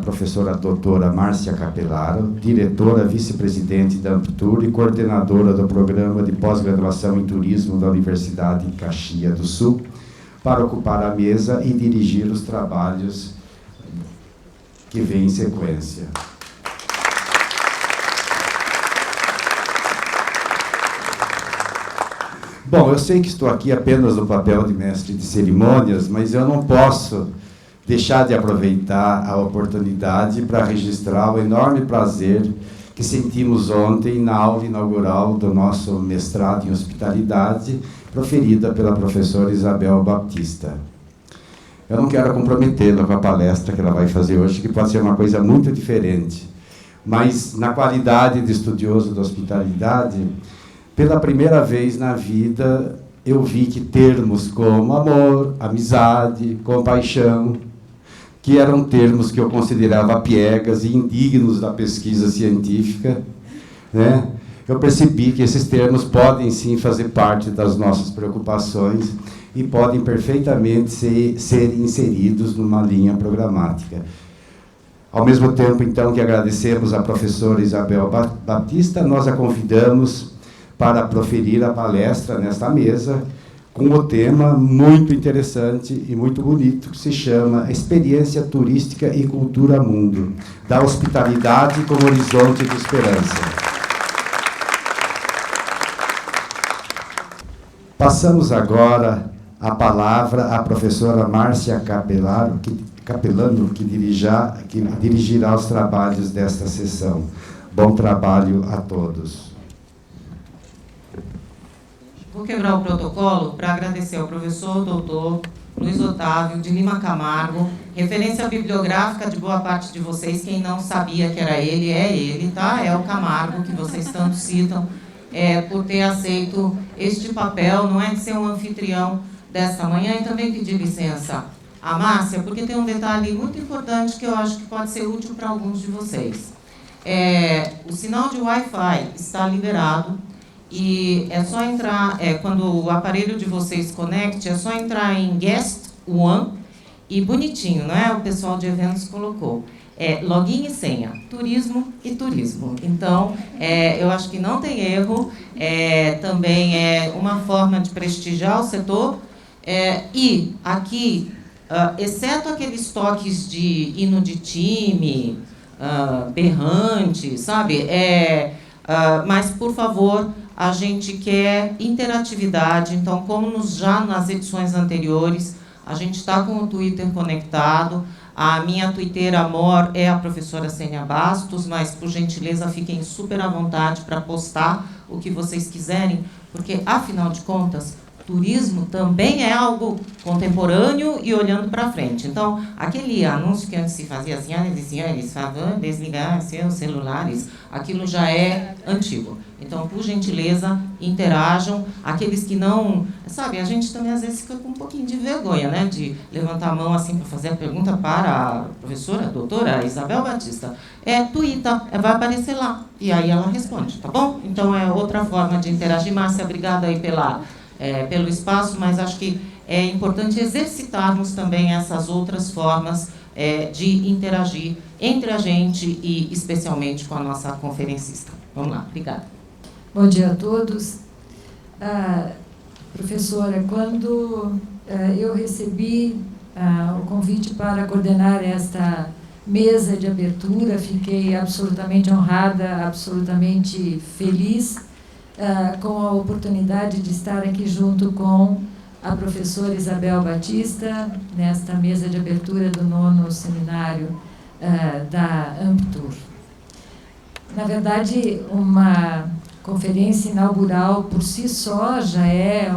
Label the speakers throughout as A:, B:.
A: professora doutora Márcia Capelaro, diretora, vice-presidente da Amptur e coordenadora do Programa de Pós-Graduação em Turismo da Universidade de Caxias do Sul, para ocupar a mesa e dirigir os trabalhos que vêm em sequência. Bom, eu sei que estou aqui apenas no papel de mestre de cerimônias, mas eu não posso deixar de aproveitar a oportunidade para registrar o enorme prazer que sentimos ontem na aula inaugural do nosso mestrado em hospitalidade, proferida pela professora Isabel Batista. Eu não quero comprometê-la com a palestra que ela vai fazer hoje, que pode ser uma coisa muito diferente, mas na qualidade de estudioso da hospitalidade, pela primeira vez na vida, eu vi que termos como amor, amizade, compaixão, que eram termos que eu considerava piegas e indignos da pesquisa científica, né? Eu percebi que esses termos podem, sim, fazer parte das nossas preocupações e podem perfeitamente ser inseridos numa linha programática. Ao mesmo tempo, então, que agradecemos à professora Isabel Batista, nós a convidamos para proferir a palestra nesta mesa, com o tema muito interessante e muito bonito, que se chama Experiência Turística e Cultura Mundo, da Hospitalidade como Horizonte de Esperança. Passamos agora a palavra à professora Márcia Capelano, que dirigirá os trabalhos desta sessão. Bom trabalho a todos.
B: Vou quebrar o protocolo para agradecer ao professor doutor Luiz Otávio de Lima Camargo, referência bibliográfica de boa parte de vocês. Quem não sabia que era ele, é ele, tá? É o Camargo, que vocês tanto citam, por ter aceito este papel, não é, de ser um anfitrião desta manhã. E também pedir licença à Márcia, porque tem um detalhe muito importante que eu acho que pode ser útil para alguns de vocês. O sinal de Wi-Fi está liberado, e é só entrar, quando o aparelho de vocês conecte, é só entrar em Guest One, e bonitinho, não é? O pessoal de eventos colocou. Login e senha, turismo e turismo. Então, eu acho que não tem erro, também é uma forma de prestigiar o setor, e aqui, exceto aqueles toques de hino de time, berrante, sabe? Mas, por favor, a gente quer interatividade. Então, como já nas edições anteriores, a gente está com o Twitter conectado. A minha twitteira amor é a professora Sênia Bastos, mas, por gentileza, fiquem super à vontade para postar o que vocês quiserem, porque, afinal de contas, turismo também é algo contemporâneo e olhando para frente. Então, aquele anúncio que antes se fazia, senhoras e senhores, favor desligar seus celulares, aquilo já é antigo. Então, por gentileza, interajam. Aqueles que não... Sabe, a gente também às vezes fica com um pouquinho de vergonha, né? De levantar a mão assim para fazer a pergunta para a professora, a doutora Isabel Batista. Twitter, vai aparecer lá. E aí ela responde, tá bom? Então, é outra forma de interagir. Márcia, obrigada aí pelo espaço, mas acho que é importante exercitarmos também essas outras formas de interagir entre a gente e especialmente com a nossa conferencista. Vamos lá, obrigada.
C: Bom dia a todos. Professora, quando eu recebi o convite para coordenar esta mesa de abertura, fiquei absolutamente honrada, absolutamente feliz com a oportunidade de estar aqui junto com a professora Isabel Batista, nesta mesa de abertura do 9º seminário da Amptur. Na verdade, uma conferência inaugural por si só já é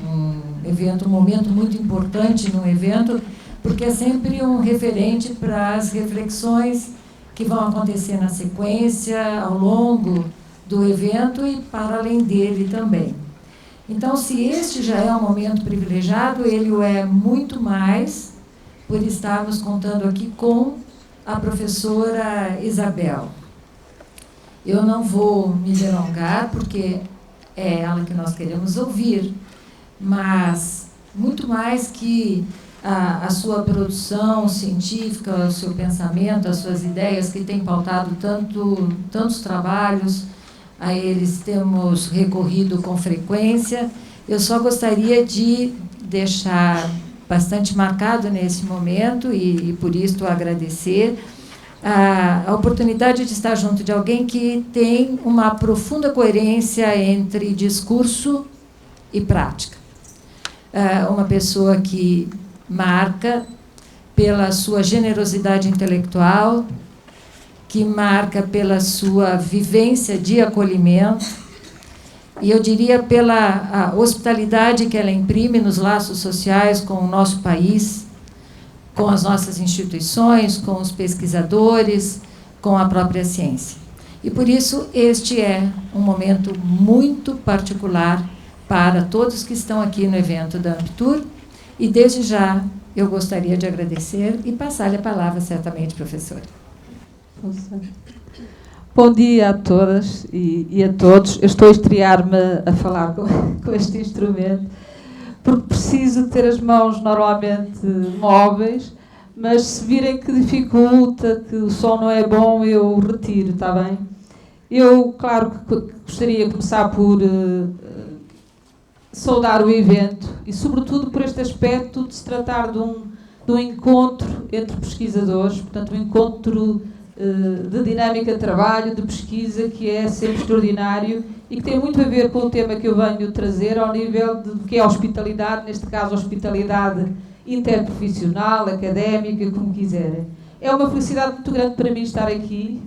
C: um evento, um momento muito importante no evento, porque é sempre um referente para as reflexões que vão acontecer na sequência, ao longo do evento e para além dele também. Então, se este já é um momento privilegiado, ele o é muito mais por estarmos contando aqui com a professora Isabel. Eu não vou me delongar, porque é ela que nós queremos ouvir, mas muito mais que a sua produção científica, o seu pensamento, as suas ideias, que tem pautado tantos trabalhos, a eles temos recorrido com frequência. Eu só gostaria de deixar bastante marcado nesse momento, e por isso agradecer, a oportunidade de estar junto de alguém que tem uma profunda coerência entre discurso e prática. Uma pessoa que marca pela sua generosidade intelectual, que marca pela sua vivência de acolhimento, e eu diria pela hospitalidade que ela imprime nos laços sociais com o nosso país, com as nossas instituições, com os pesquisadores, com a própria ciência. E por isso este é um momento muito particular para todos que estão aqui no evento da Amptur, e desde já eu gostaria de agradecer e passar-lhe a palavra, certamente, professora.
D: Bom dia a todas e a todos. Eu estou a estrear-me a falar com este instrumento, porque preciso ter as mãos normalmente móveis, mas se virem que dificulta, que o som não é bom, eu retiro, está bem? Eu, claro, que gostaria de começar por saudar o evento e, sobretudo, por este aspecto de se tratar de um encontro entre pesquisadores, portanto, um encontro de dinâmica de trabalho, de pesquisa, que é sempre extraordinário e que tem muito a ver com o tema que eu venho trazer ao nível de que é a hospitalidade, neste caso a hospitalidade interprofissional, académica, como quiserem. É uma felicidade muito grande para mim estar aqui,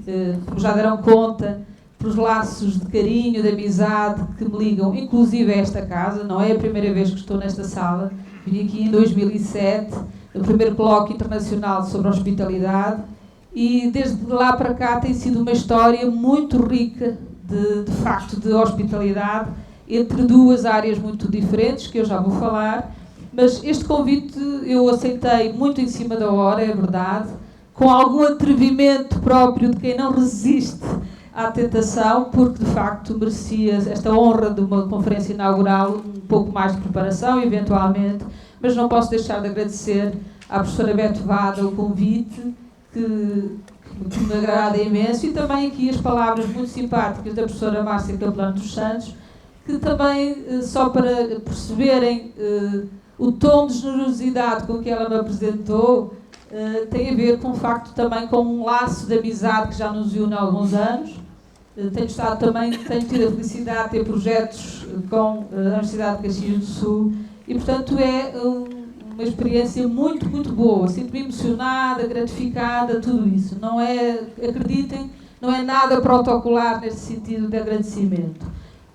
D: como já deram conta, pelos laços de carinho, de amizade que me ligam, inclusive a esta casa. Não é a primeira vez que estou nesta sala. Vim aqui em 2007, no primeiro colóquio internacional sobre hospitalidade, e desde lá para cá tem sido uma história muito rica de facto de hospitalidade entre duas áreas muito diferentes, que eu já vou falar, mas este convite eu aceitei muito em cima da hora, é verdade, com algum atrevimento próprio de quem não resiste à tentação, porque de facto merecia esta honra de uma conferência inaugural, um pouco mais de preparação, eventualmente, mas não posso deixar de agradecer à professora Beto Vada o convite, que me agrada imenso, e também aqui as palavras muito simpáticas da professora Márcia Capelano dos Santos, que também, só para perceberem o tom de generosidade com que ela me apresentou, tem a ver com o facto também com um laço de amizade que já nos une há alguns anos. Tenho tido a felicidade de ter projetos com a Universidade de Caxias do Sul e, portanto, é uma experiência muito, muito boa. Sinto-me emocionada, gratificada, tudo isso. Não é, acreditem, não é nada protocolar neste sentido de agradecimento.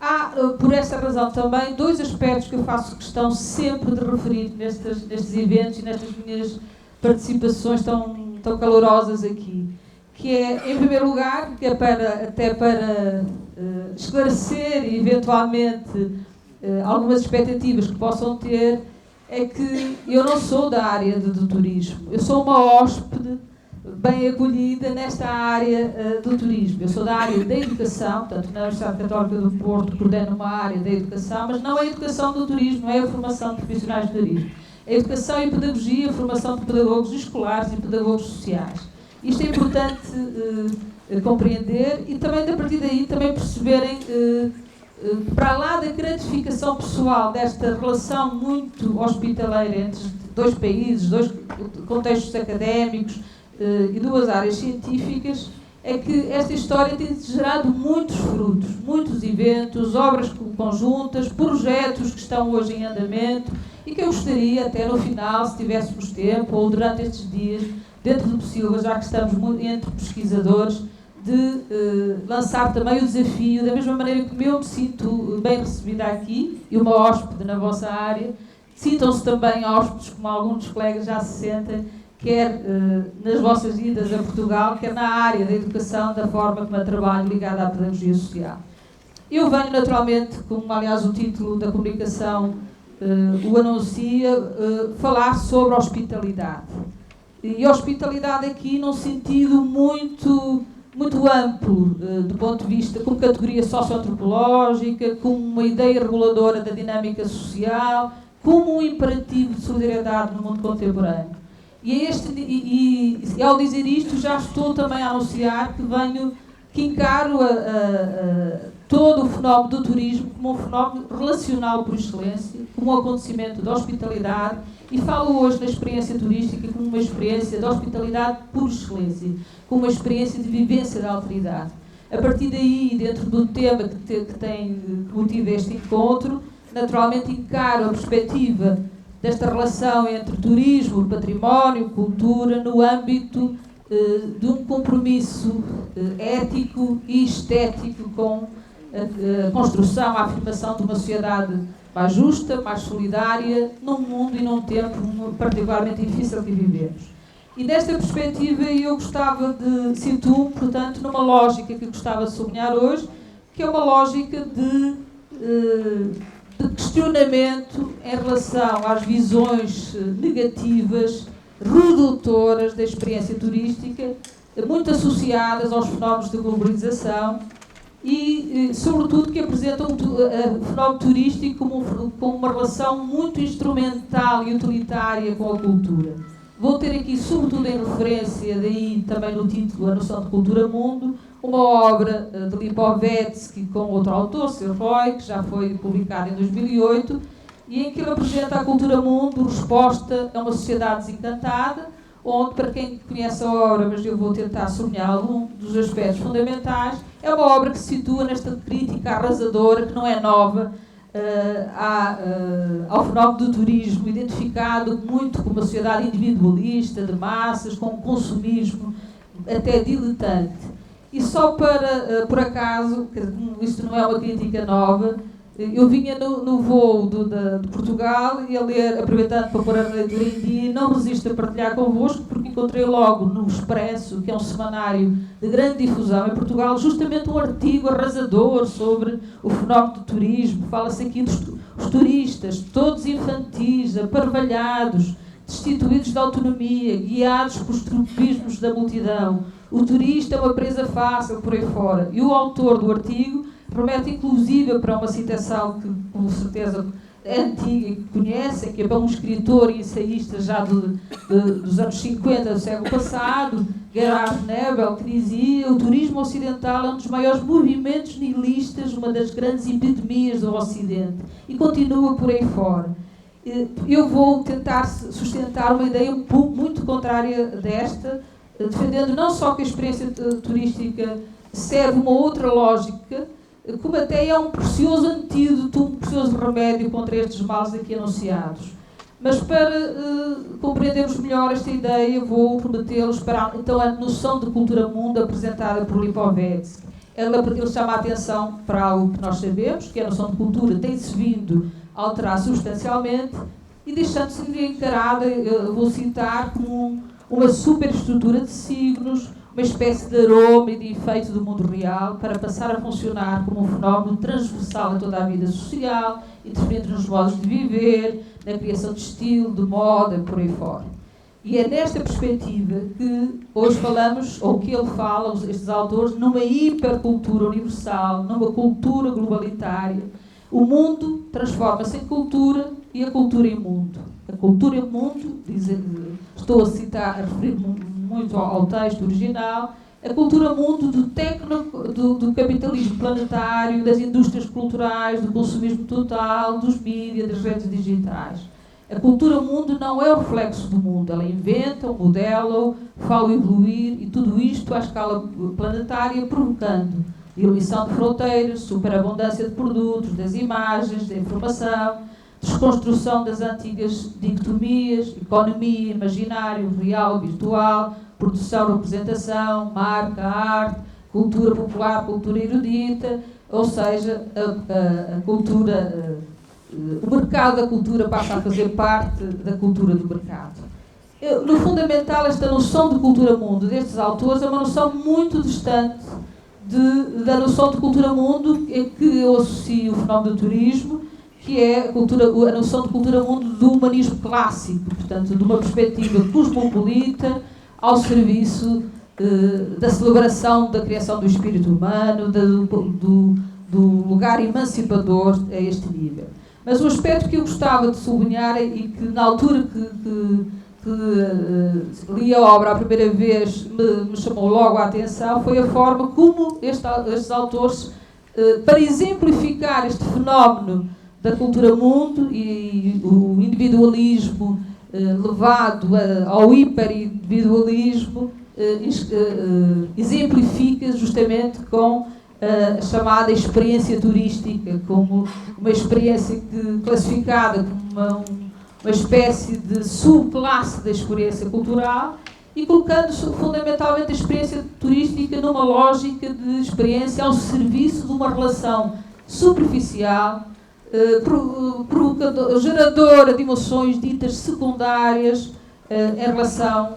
D: Há, por esta razão também, dois aspectos que eu faço questão sempre de referir nestes eventos e nestas minhas participações tão calorosas aqui, que é, em primeiro lugar, que é para esclarecer e, eventualmente, algumas expectativas que possam ter, é que eu não sou da área do turismo. Eu sou uma hóspede bem acolhida nesta área do turismo. Eu sou da área da educação, portanto, na Universidade Católica do Porto coordeno uma área da educação, mas não é a educação do turismo, não é a formação de profissionais de turismo. É a educação e pedagogia, a formação de pedagogos escolares e pedagogos sociais. Isto é importante compreender e também, a partir daí, também perceberem, para lá da gratificação pessoal desta relação muito hospitaleira entre dois países, dois contextos académicos e duas áreas científicas, é que esta história tem gerado muitos frutos, muitos eventos, obras conjuntas, projetos que estão hoje em andamento e que eu gostaria, até no final, se tivéssemos tempo, ou durante estes dias, dentro do possível, já que estamos entre pesquisadores, de lançar também o desafio, da mesma maneira que eu me sinto bem recebida aqui, e uma hóspede na vossa área, sintam-se também hóspedes, como alguns dos colegas já se sentem, quer nas vossas idas a Portugal, quer na área da educação, da forma como eu trabalho ligada à pedagogia social. Eu venho, naturalmente, como aliás o título da comunicação o anuncia, falar sobre a hospitalidade. E a hospitalidade aqui num sentido muito amplo, do ponto de vista como categoria socioantropológica, como uma ideia reguladora da dinâmica social, como um imperativo de solidariedade no mundo contemporâneo. E ao dizer isto, já estou também a anunciar que encaro todo o fenómeno do turismo como um fenómeno relacional por excelência, como um acontecimento de hospitalidade, e falo hoje da experiência turística como uma experiência de hospitalidade por excelência, como uma experiência de vivência da alteridade. A partir daí, dentro do tema que motiva este encontro, naturalmente encaro a perspectiva desta relação entre turismo, património, cultura, no âmbito de um compromisso ético e estético com a construção, a afirmação de uma sociedade mais justa, mais solidária, num mundo e num tempo particularmente difícil que vivemos. E desta perspectiva eu situo, portanto, numa lógica que gostava de sublinhar hoje, que é uma lógica de questionamento em relação às visões negativas, redutoras da experiência turística, muito associadas aos fenómenos de globalização e, sobretudo, que apresentam o fenómeno turístico como uma relação muito instrumental e utilitária com a cultura. Vou ter aqui, sobretudo em referência, daí também no título, a noção de cultura mundo, uma obra de Lipovetsky com outro autor, Sr. Roy, que já foi publicada em 2008, e em que ele apresenta a cultura mundo, resposta a uma sociedade desencantada, onde, para quem conhece a obra, mas eu vou tentar sublinhar algum dos aspectos fundamentais, é uma obra que se situa nesta crítica arrasadora, que não é nova, ao fenómeno do turismo, identificado muito com uma sociedade individualista, de massas, com um consumismo até diletante. E só para, por acaso, isto não é uma crítica nova, eu vinha no voo de Portugal e a ler, aproveitando para pôr a leitura em dia, e não resisto a partilhar convosco, porque encontrei logo no Expresso, que é um semanário de grande difusão em Portugal, justamente um artigo arrasador sobre o fenómeno do turismo. Fala-se aqui dos turistas, todos infantis, aparvalhados, destituídos de autonomia, guiados por tropismos da multidão. O turista é uma presa fácil, por aí fora. E o autor do artigo remete, inclusive, para uma citação que, com certeza, é antiga e que conhecem, que é para um escritor e ensaísta já dos anos 50 do século passado, Gerhard Nebel, que dizia: o turismo ocidental é um dos maiores movimentos nihilistas, uma das grandes epidemias do Ocidente. E continua por aí fora. Eu vou tentar sustentar uma ideia muito contrária desta, defendendo não só que a experiência turística serve uma outra lógica, como até é um precioso antídoto, um precioso remédio contra estes males aqui anunciados. Mas para compreendermos melhor esta ideia, vou remetê-los para então, a noção de cultura mundo apresentada por Lipovetsky. Ele chama a atenção para algo que nós sabemos, que a noção de cultura tem-se vindo a alterar substancialmente, e deixando-se encarada, vou citar, como uma superestrutura de signos, uma espécie de aroma e de efeito do mundo real, para passar a funcionar como um fenómeno transversal a toda a vida social, interferindo nos modos de viver, na criação de estilo, de moda, por aí fora. E é nesta perspectiva que hoje falamos, ou que ele fala, estes autores, numa hipercultura universal, numa cultura globalitária. O mundo transforma-se em cultura e a cultura em mundo. A cultura em mundo, estou a citar, a referir-me muito ao texto original, a cultura mundo do capitalismo planetário, das indústrias culturais, do consumismo total, dos mídias, das redes digitais. A cultura mundo não é o reflexo do mundo, ela inventa, modela-o, fala evoluir, e tudo isto à escala planetária, provocando diluição de fronteiras, superabundância de produtos, das imagens, da informação, desconstrução das antigas dicotomias, economia, imaginário, real, virtual, produção, representação, marca, arte, cultura popular, cultura erudita, ou seja, a cultura, o mercado da cultura passa a fazer parte da cultura do mercado. No fundamental, esta noção de cultura mundo destes autores é uma noção muito distante da noção de cultura mundo em que eu associo o fenómeno do turismo, que é a noção de cultura mundo do humanismo clássico, portanto, de uma perspectiva cosmopolita ao serviço da celebração da criação do espírito humano, do lugar emancipador a este nível. Mas o aspecto que eu gostava de sublinhar e que na altura que li a obra a primeira vez me chamou logo a atenção foi a forma como estes autores, para exemplificar este fenómeno da cultura mundo e o individualismo levado ao hiperindividualismo, exemplifica justamente com a chamada experiência turística, como uma experiência classificada como uma espécie de subclasse da experiência cultural e colocando fundamentalmente a experiência turística numa lógica de experiência ao serviço de uma relação superficial, geradora de emoções ditas secundárias em relação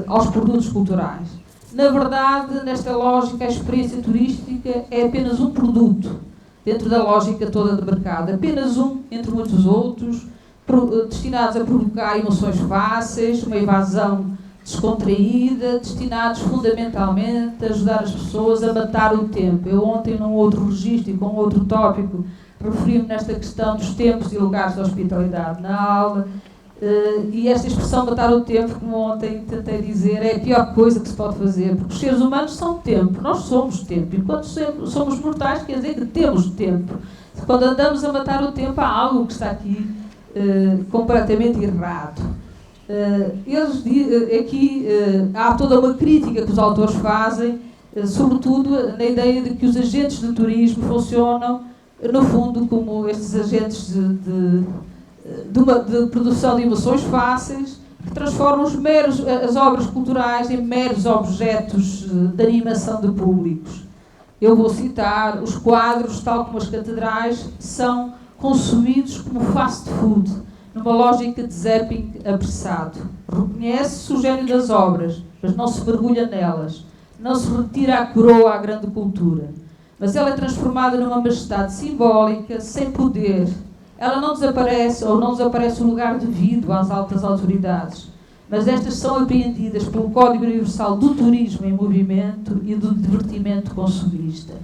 D: aos produtos culturais. Na verdade, nesta lógica, a experiência turística é apenas um produto, dentro da lógica toda de mercado, apenas um entre muitos outros, destinados a provocar emoções fáceis, uma evasão descontraída, destinados fundamentalmente a ajudar as pessoas a matar o tempo. Eu ontem, num outro registro e com outro tópico, referi-me nesta questão dos tempos e lugares de hospitalidade na aula, e esta expressão matar o tempo, como ontem tentei dizer, é a pior coisa que se pode fazer, porque os seres humanos são tempo, nós somos tempo, e quando somos mortais quer dizer que temos tempo. Quando andamos a matar o tempo, há algo que está aqui completamente errado. Aqui há toda uma crítica que os autores fazem, sobretudo na ideia de que os agentes de turismo funcionam, no fundo, como estes agentes de produção de emoções fáceis, que transformam as obras culturais em meros objetos de animação de públicos. Eu vou citar: os quadros, tal como as catedrais, são consumidos como fast food, numa lógica de zapping apressado. Reconhece-se o gênio das obras, mas não se mergulha nelas. Não se retira a coroa à grande cultura. Mas ela é transformada numa majestade simbólica, sem poder. Ela não desaparece, ou não desaparece o lugar devido às altas autoridades. Mas estas são apreendidas pelo Código Universal do Turismo em Movimento e do divertimento consumista.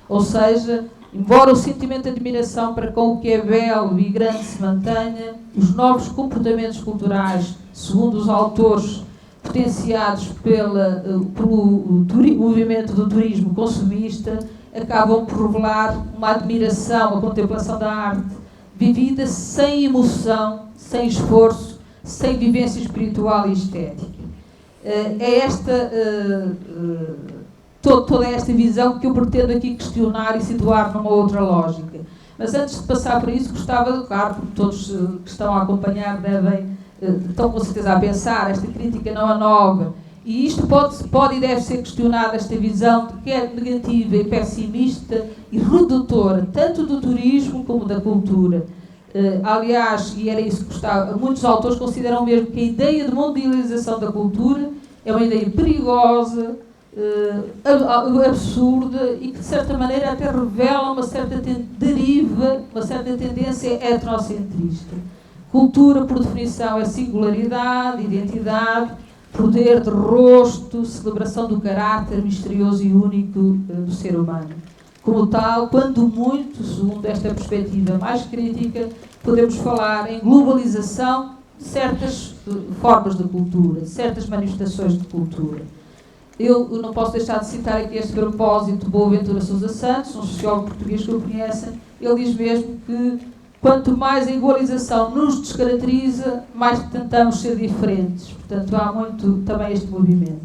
D: Ou seja, embora o sentimento de admiração para com o que é belo e grande se mantenha, os novos comportamentos culturais, segundo os autores, potenciados pelo movimento do turismo consumista, acabam por revelar uma admiração, a contemplação da arte, vivida sem emoção, sem esforço, sem vivência espiritual e estética. É toda esta visão que eu pretendo aqui questionar e situar numa outra lógica. Mas antes de passar por isso, gostava, claro, porque todos que estão a acompanhar estão com certeza a pensar, esta crítica não é nova, e isto pode e deve ser questionada, esta visão que é negativa e pessimista e redutora, tanto do turismo como da cultura. Aliás, e era isso que gostava, muitos autores consideram mesmo que a ideia de mundialização da cultura é uma ideia perigosa, absurda e que de certa maneira até revela uma certa deriva, uma certa tendência etnocentrista. Cultura, por definição, é singularidade, identidade, poder de rosto, celebração do caráter misterioso e único do ser humano. Como tal, quando muito, segundo esta perspectiva mais crítica, podemos falar em globalização de certas formas de cultura, de certas manifestações de cultura. Eu não posso deixar de citar aqui este propósito Boaventura Sousa Santos, um sociólogo português que eu conheço. Ele diz mesmo que quanto mais a igualização nos descaracteriza, mais tentamos ser diferentes. Portanto, há muito também este movimento.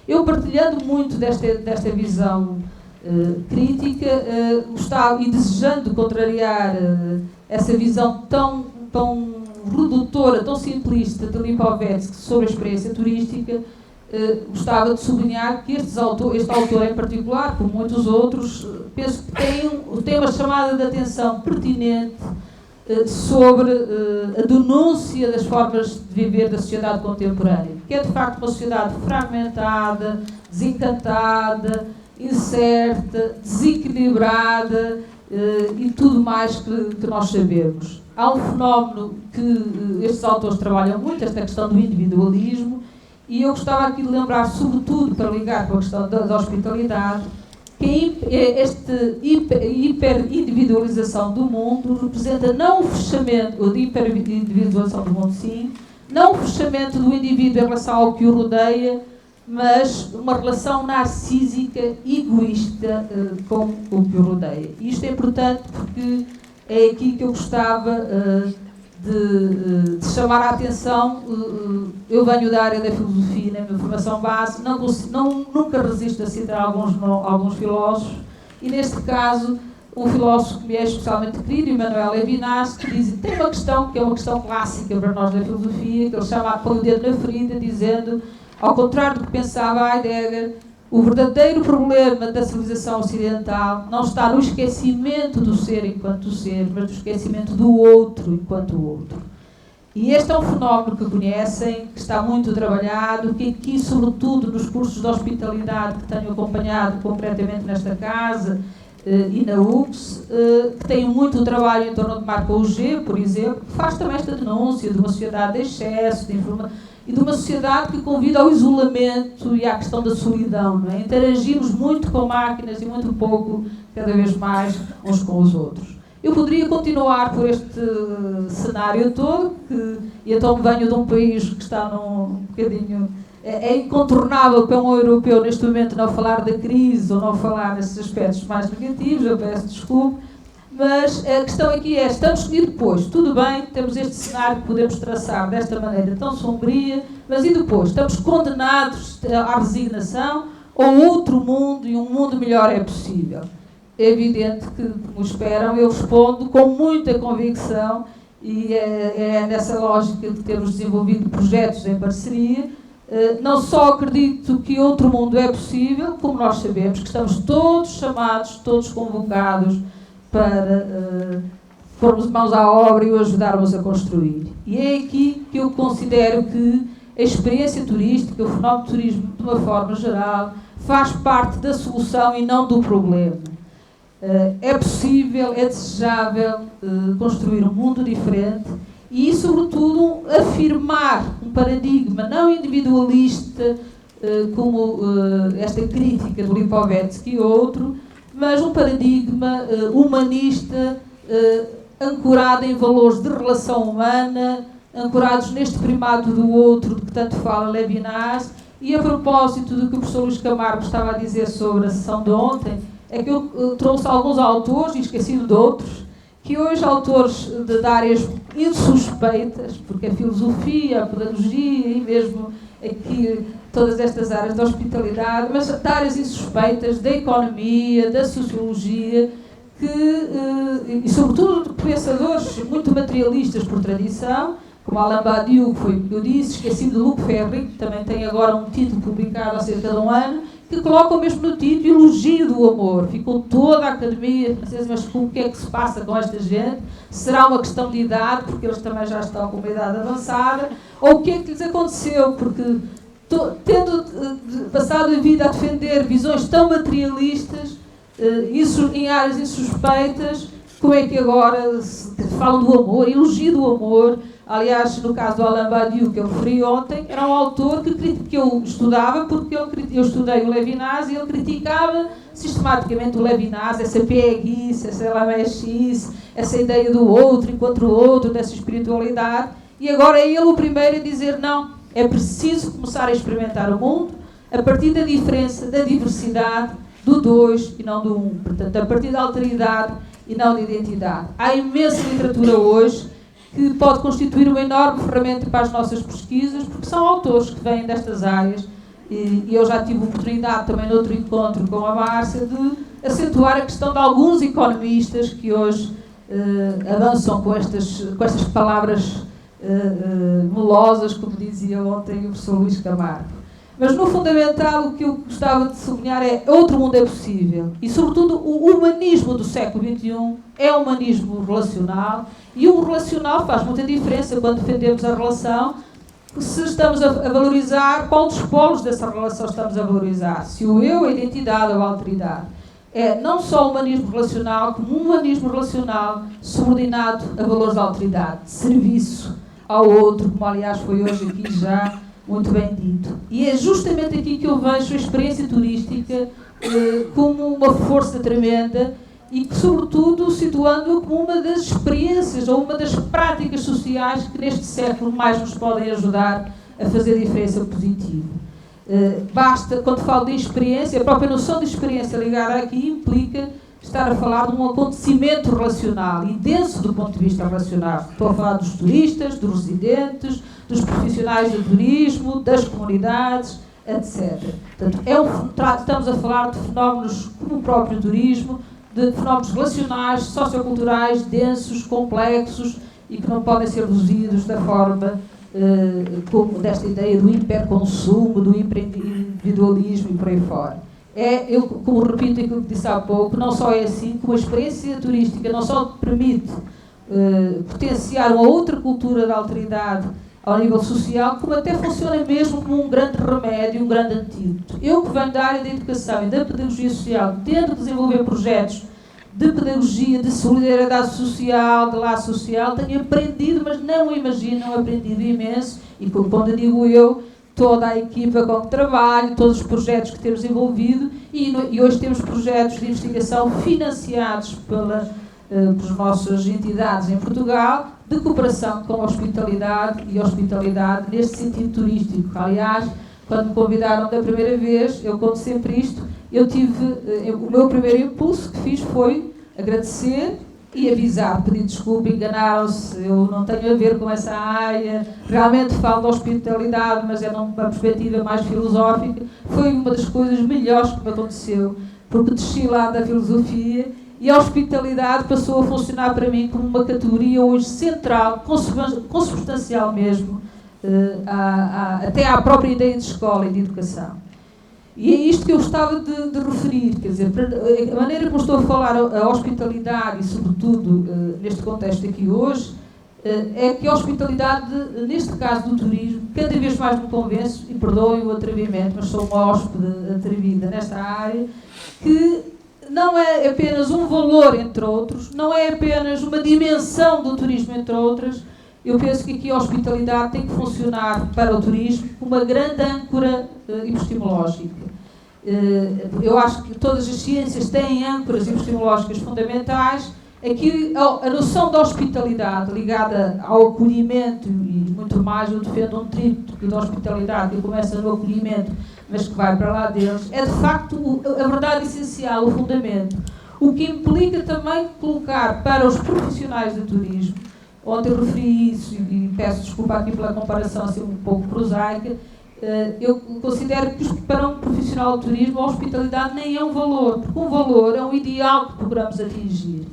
D: Eu, partilhando muito desta visão crítica, gostava e desejando contrariar essa visão tão redutora, tão simplista de Lipovetsky sobre a experiência turística, gostava de sublinhar que este autor em particular, como muitos outros, penso que tem uma chamada de atenção pertinente sobre a denúncia das formas de viver da sociedade contemporânea, que é de facto uma sociedade fragmentada, desencantada, incerta, desequilibrada e tudo mais que nós sabemos. Há um fenómeno que estes autores trabalham muito, esta questão do individualismo, e eu gostava aqui de lembrar, sobretudo para ligar com a questão da hospitalidade, que que esta hiperindividualização do mundo representa não o fechamento, ou de hiperindividualização do mundo, sim, não o fechamento do indivíduo em relação ao que o rodeia, mas uma relação narcísica, egoísta com o que o rodeia. E isto é importante porque é aqui que eu gostava de chamar a atenção. Eu venho da área da filosofia, na minha formação base, nunca resisto a citar alguns filósofos, e neste caso, um filósofo que me é especialmente querido, Emmanuel Levinas, que tem uma questão que é uma questão clássica para nós da filosofia, que ele chama põe o dedo na ferida, dizendo, ao contrário do que pensava Heidegger, o verdadeiro problema da civilização ocidental não está no esquecimento do ser enquanto ser, mas no esquecimento do outro enquanto outro. E este é um fenómeno que conhecem, que está muito trabalhado, que aqui, sobretudo nos cursos de hospitalidade que tenho acompanhado concretamente nesta casa e na UPS, que tem muito trabalho em torno de Marco Auger, por exemplo, que faz também esta denúncia de uma sociedade de excesso, de informação, e de uma sociedade que convida ao isolamento e à questão da solidão. Não é? Interagimos muito com máquinas e muito pouco, cada vez mais, uns com os outros. Eu poderia continuar por este cenário todo, e então venho de um país que está num bocadinho... É incontornável para um europeu, neste momento, não falar da crise ou não falar desses aspectos mais negativos, eu peço desculpa. Mas a questão aqui é, estamos e depois, tudo bem, temos este cenário que podemos traçar desta maneira tão sombria, mas e depois? Estamos condenados à resignação ou outro mundo e um mundo melhor é possível? É evidente que, como esperam, eu respondo com muita convicção e é nessa lógica de termos desenvolvido projetos em parceria. Não só acredito que outro mundo é possível, como nós sabemos que estamos todos chamados, todos convocados para pormos mãos à obra e o ajudarmos a construir. E é aqui que eu considero que a experiência turística, o fenómeno do turismo, de uma forma geral, faz parte da solução e não do problema. É possível, é desejável construir um mundo diferente e, sobretudo, afirmar um paradigma não individualista, como esta crítica do Lipovetsky e outro, mas um paradigma humanista, ancorado em valores de relação humana, ancorados neste primado do outro, de que tanto fala Levinas. E a propósito do que o professor Luís Camargo estava a dizer sobre a sessão de ontem, é que eu trouxe alguns autores, e esqueci-me de outros, que hoje autores de áreas insuspeitas, porque a filosofia, a pedagogia e mesmo aqui todas estas áreas da hospitalidade, mas de áreas insuspeitas, da economia, da sociologia, e sobretudo de pensadores muito materialistas por tradição, como Alain Badiou, que foi o que eu disse, esqueci de Luc Ferry, que também tem agora um título publicado há cerca de um ano, que coloca mesmo no título Elogio do Amor. Ficou toda a academia, mas o que é que se passa com esta gente? Será uma questão de idade, porque eles também já estão com uma idade avançada, ou o que é que lhes aconteceu? Porque tendo passado a vida a defender visões tão materialistas, em áreas insuspeitas, como é que agora falam do amor, elogio do amor? Aliás, no caso do Alain Badiou, que eu referi ontem, era um autor que eu estudava, porque eu estudei o Levinas e ele criticava sistematicamente o Levinas, essa pieguice, essa lamechice, essa ideia do outro enquanto o outro, dessa espiritualidade, e agora é ele o primeiro a dizer não, é preciso começar a experimentar o mundo a partir da diferença, da diversidade, do dois e não do um, portanto, a partir da alteridade e não da identidade. Há imensa literatura hoje que pode constituir uma enorme ferramenta para as nossas pesquisas, porque são autores que vêm destas áreas, e eu já tive a oportunidade também noutro encontro com a Márcia de acentuar a questão de alguns economistas que hoje avançam com estas palavras melosas, como dizia ontem o professor Luís Camargo. Mas, no fundamental, o que eu gostava de sublinhar é outro mundo é possível. E, sobretudo, o humanismo do século XXI é um humanismo relacional. E o relacional faz muita diferença quando defendemos a relação, se estamos a valorizar, qual dos polos dessa relação estamos a valorizar. Se o eu, a identidade ou a alteridade. É não só o humanismo relacional, como um humanismo relacional subordinado a valores da alteridade, de serviço ao outro, como, aliás, foi hoje aqui já muito bem dito. E é justamente aqui que eu vejo a experiência turística como uma força tremenda e que, sobretudo, situando-a como uma das experiências ou uma das práticas sociais que neste século mais nos podem ajudar a fazer diferença positiva. Basta, quando falo de experiência, a própria noção de experiência ligada aqui implica estar a falar de um acontecimento relacional e denso do ponto de vista relacional. Estou a falar dos turistas, dos residentes, dos profissionais do turismo, das comunidades, etc. Portanto, estamos a falar de fenómenos como o próprio turismo, de fenómenos relacionais, socioculturais, densos, complexos e que não podem ser reduzidos da forma como desta ideia do hiperconsumo, do individualismo e por aí fora. Eu, como repito aquilo que disse há pouco, não só é assim, como a experiência turística não só permite potenciar uma outra cultura da alteridade ao nível social, como até funciona mesmo como um grande remédio, um grande antídoto. Eu, que venho da área da educação e da pedagogia social, tento desenvolver projetos de pedagogia, de solidariedade social, de laço social, tenho aprendido, mas não imaginam, aprendido imenso, e quando digo eu, toda a equipa com que trabalho, todos os projetos que temos envolvido, e hoje temos projetos de investigação financiados pelas nossas entidades em Portugal, de cooperação com a hospitalidade e hospitalidade neste sentido turístico. Aliás, quando me convidaram da primeira vez, eu conto sempre isto, o meu primeiro impulso que fiz foi agradecer e avisar, pedir desculpa, enganaram-se, eu não tenho a ver com essa área, realmente falo da hospitalidade, mas é numa perspectiva mais filosófica. Foi uma das coisas melhores que me aconteceu, porque desci lá da filosofia e a hospitalidade passou a funcionar para mim como uma categoria hoje central, consubstancial mesmo, até à própria ideia de escola e de educação. E é isto que eu gostava de referir, quer dizer, a maneira como estou a falar a hospitalidade e, sobretudo, neste contexto aqui hoje, é que a hospitalidade, neste caso do turismo, cada vez mais me convenço, e perdoem o atrevimento, mas sou uma hóspede atrevida nesta área, que não é apenas um valor, entre outros, não é apenas uma dimensão do turismo, entre outras. Eu penso que aqui a hospitalidade tem que funcionar para o turismo como uma grande âncora epistemológica. Eu acho que todas as ciências têm âncoras epistemológicas fundamentais. Aqui a noção da hospitalidade ligada ao acolhimento e muito mais, eu defendo um tríptico da hospitalidade que começa no acolhimento, mas que vai para lá deles, é de facto a verdade essencial, o fundamento. O que implica também colocar para os profissionais do turismo, ontem eu referi isso e peço desculpa aqui pela comparação assim um pouco prosaica, eu considero que para um profissional de turismo a hospitalidade nem é um valor, porque um valor é um ideal que procuramos atingir.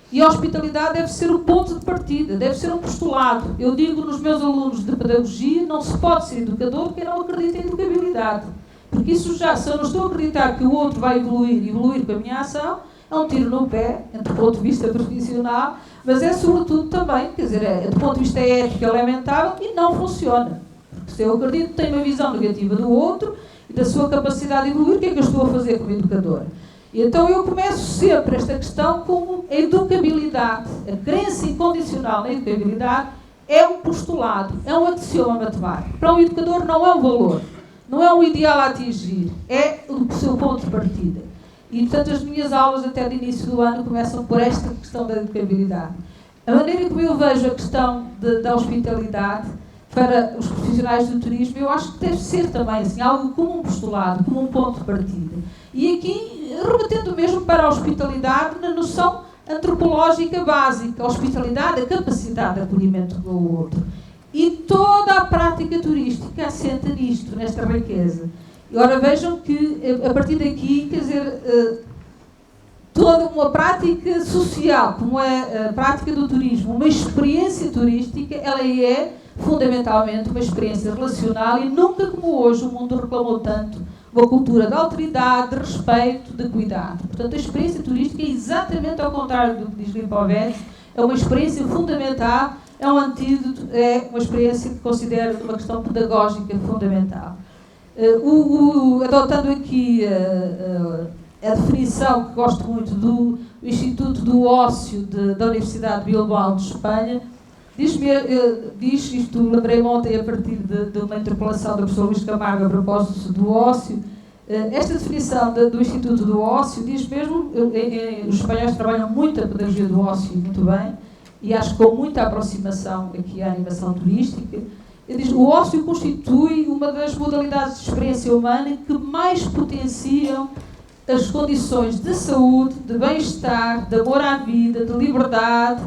D: E a hospitalidade deve ser o ponto de partida, deve ser um postulado. Eu digo nos meus alunos de pedagogia, não se pode ser educador quem não acredita em educabilidade. Porque isso já, se eu não estou a acreditar que o outro vai evoluir com a minha ação, é um tiro no pé, do ponto de vista profissional, mas é sobretudo também, quer dizer, do ponto de vista ético é lamentável e não funciona. Porque se eu acredito que tenho uma visão negativa do outro e da sua capacidade de evoluir, o que é que eu estou a fazer como educador? Então eu começo sempre esta questão como a educabilidade, a crença incondicional na educabilidade é um postulado, é um axioma matemático. Para um educador não é um valor, não é um ideal a atingir, é o seu ponto de partida. E, portanto, as minhas aulas até de início do ano começam por esta questão da educabilidade. A maneira como eu vejo a questão da hospitalidade para os profissionais do turismo, eu acho que deve ser também assim, algo como um postulado, como um ponto de partida. E aqui, rebatendo mesmo para a hospitalidade na noção antropológica básica, a hospitalidade, a capacidade de acolhimento com o outro. E toda a prática turística assenta nisto, nesta riqueza. E ora vejam que, a partir daqui, quer dizer, toda uma prática social, como é a prática do turismo, uma experiência turística, ela é fundamentalmente uma experiência relacional e nunca como hoje o mundo reclamou tanto uma cultura de alteridade, de respeito, de cuidado. Portanto, a experiência turística é exatamente ao contrário do que diz Limpovetti, é uma experiência fundamental, é um antídoto, é uma experiência que considero uma questão pedagógica fundamental. Adotando aqui a definição que gosto muito do Instituto do Ócio da Universidade de Bilbao de Espanha, diz isto, lembrei-me ontem a partir de uma interpelação da professora Luís Camargo a propósito do ócio, Esta definição do Instituto do Ócio diz mesmo, os espanhóis trabalham muito a pedagogia do ócio, muito bem, e acho que com muita aproximação aqui à animação turística. Ele diz, o ócio constitui uma das modalidades de experiência humana que mais potenciam as condições de saúde, de bem-estar, de amor à vida, de liberdade,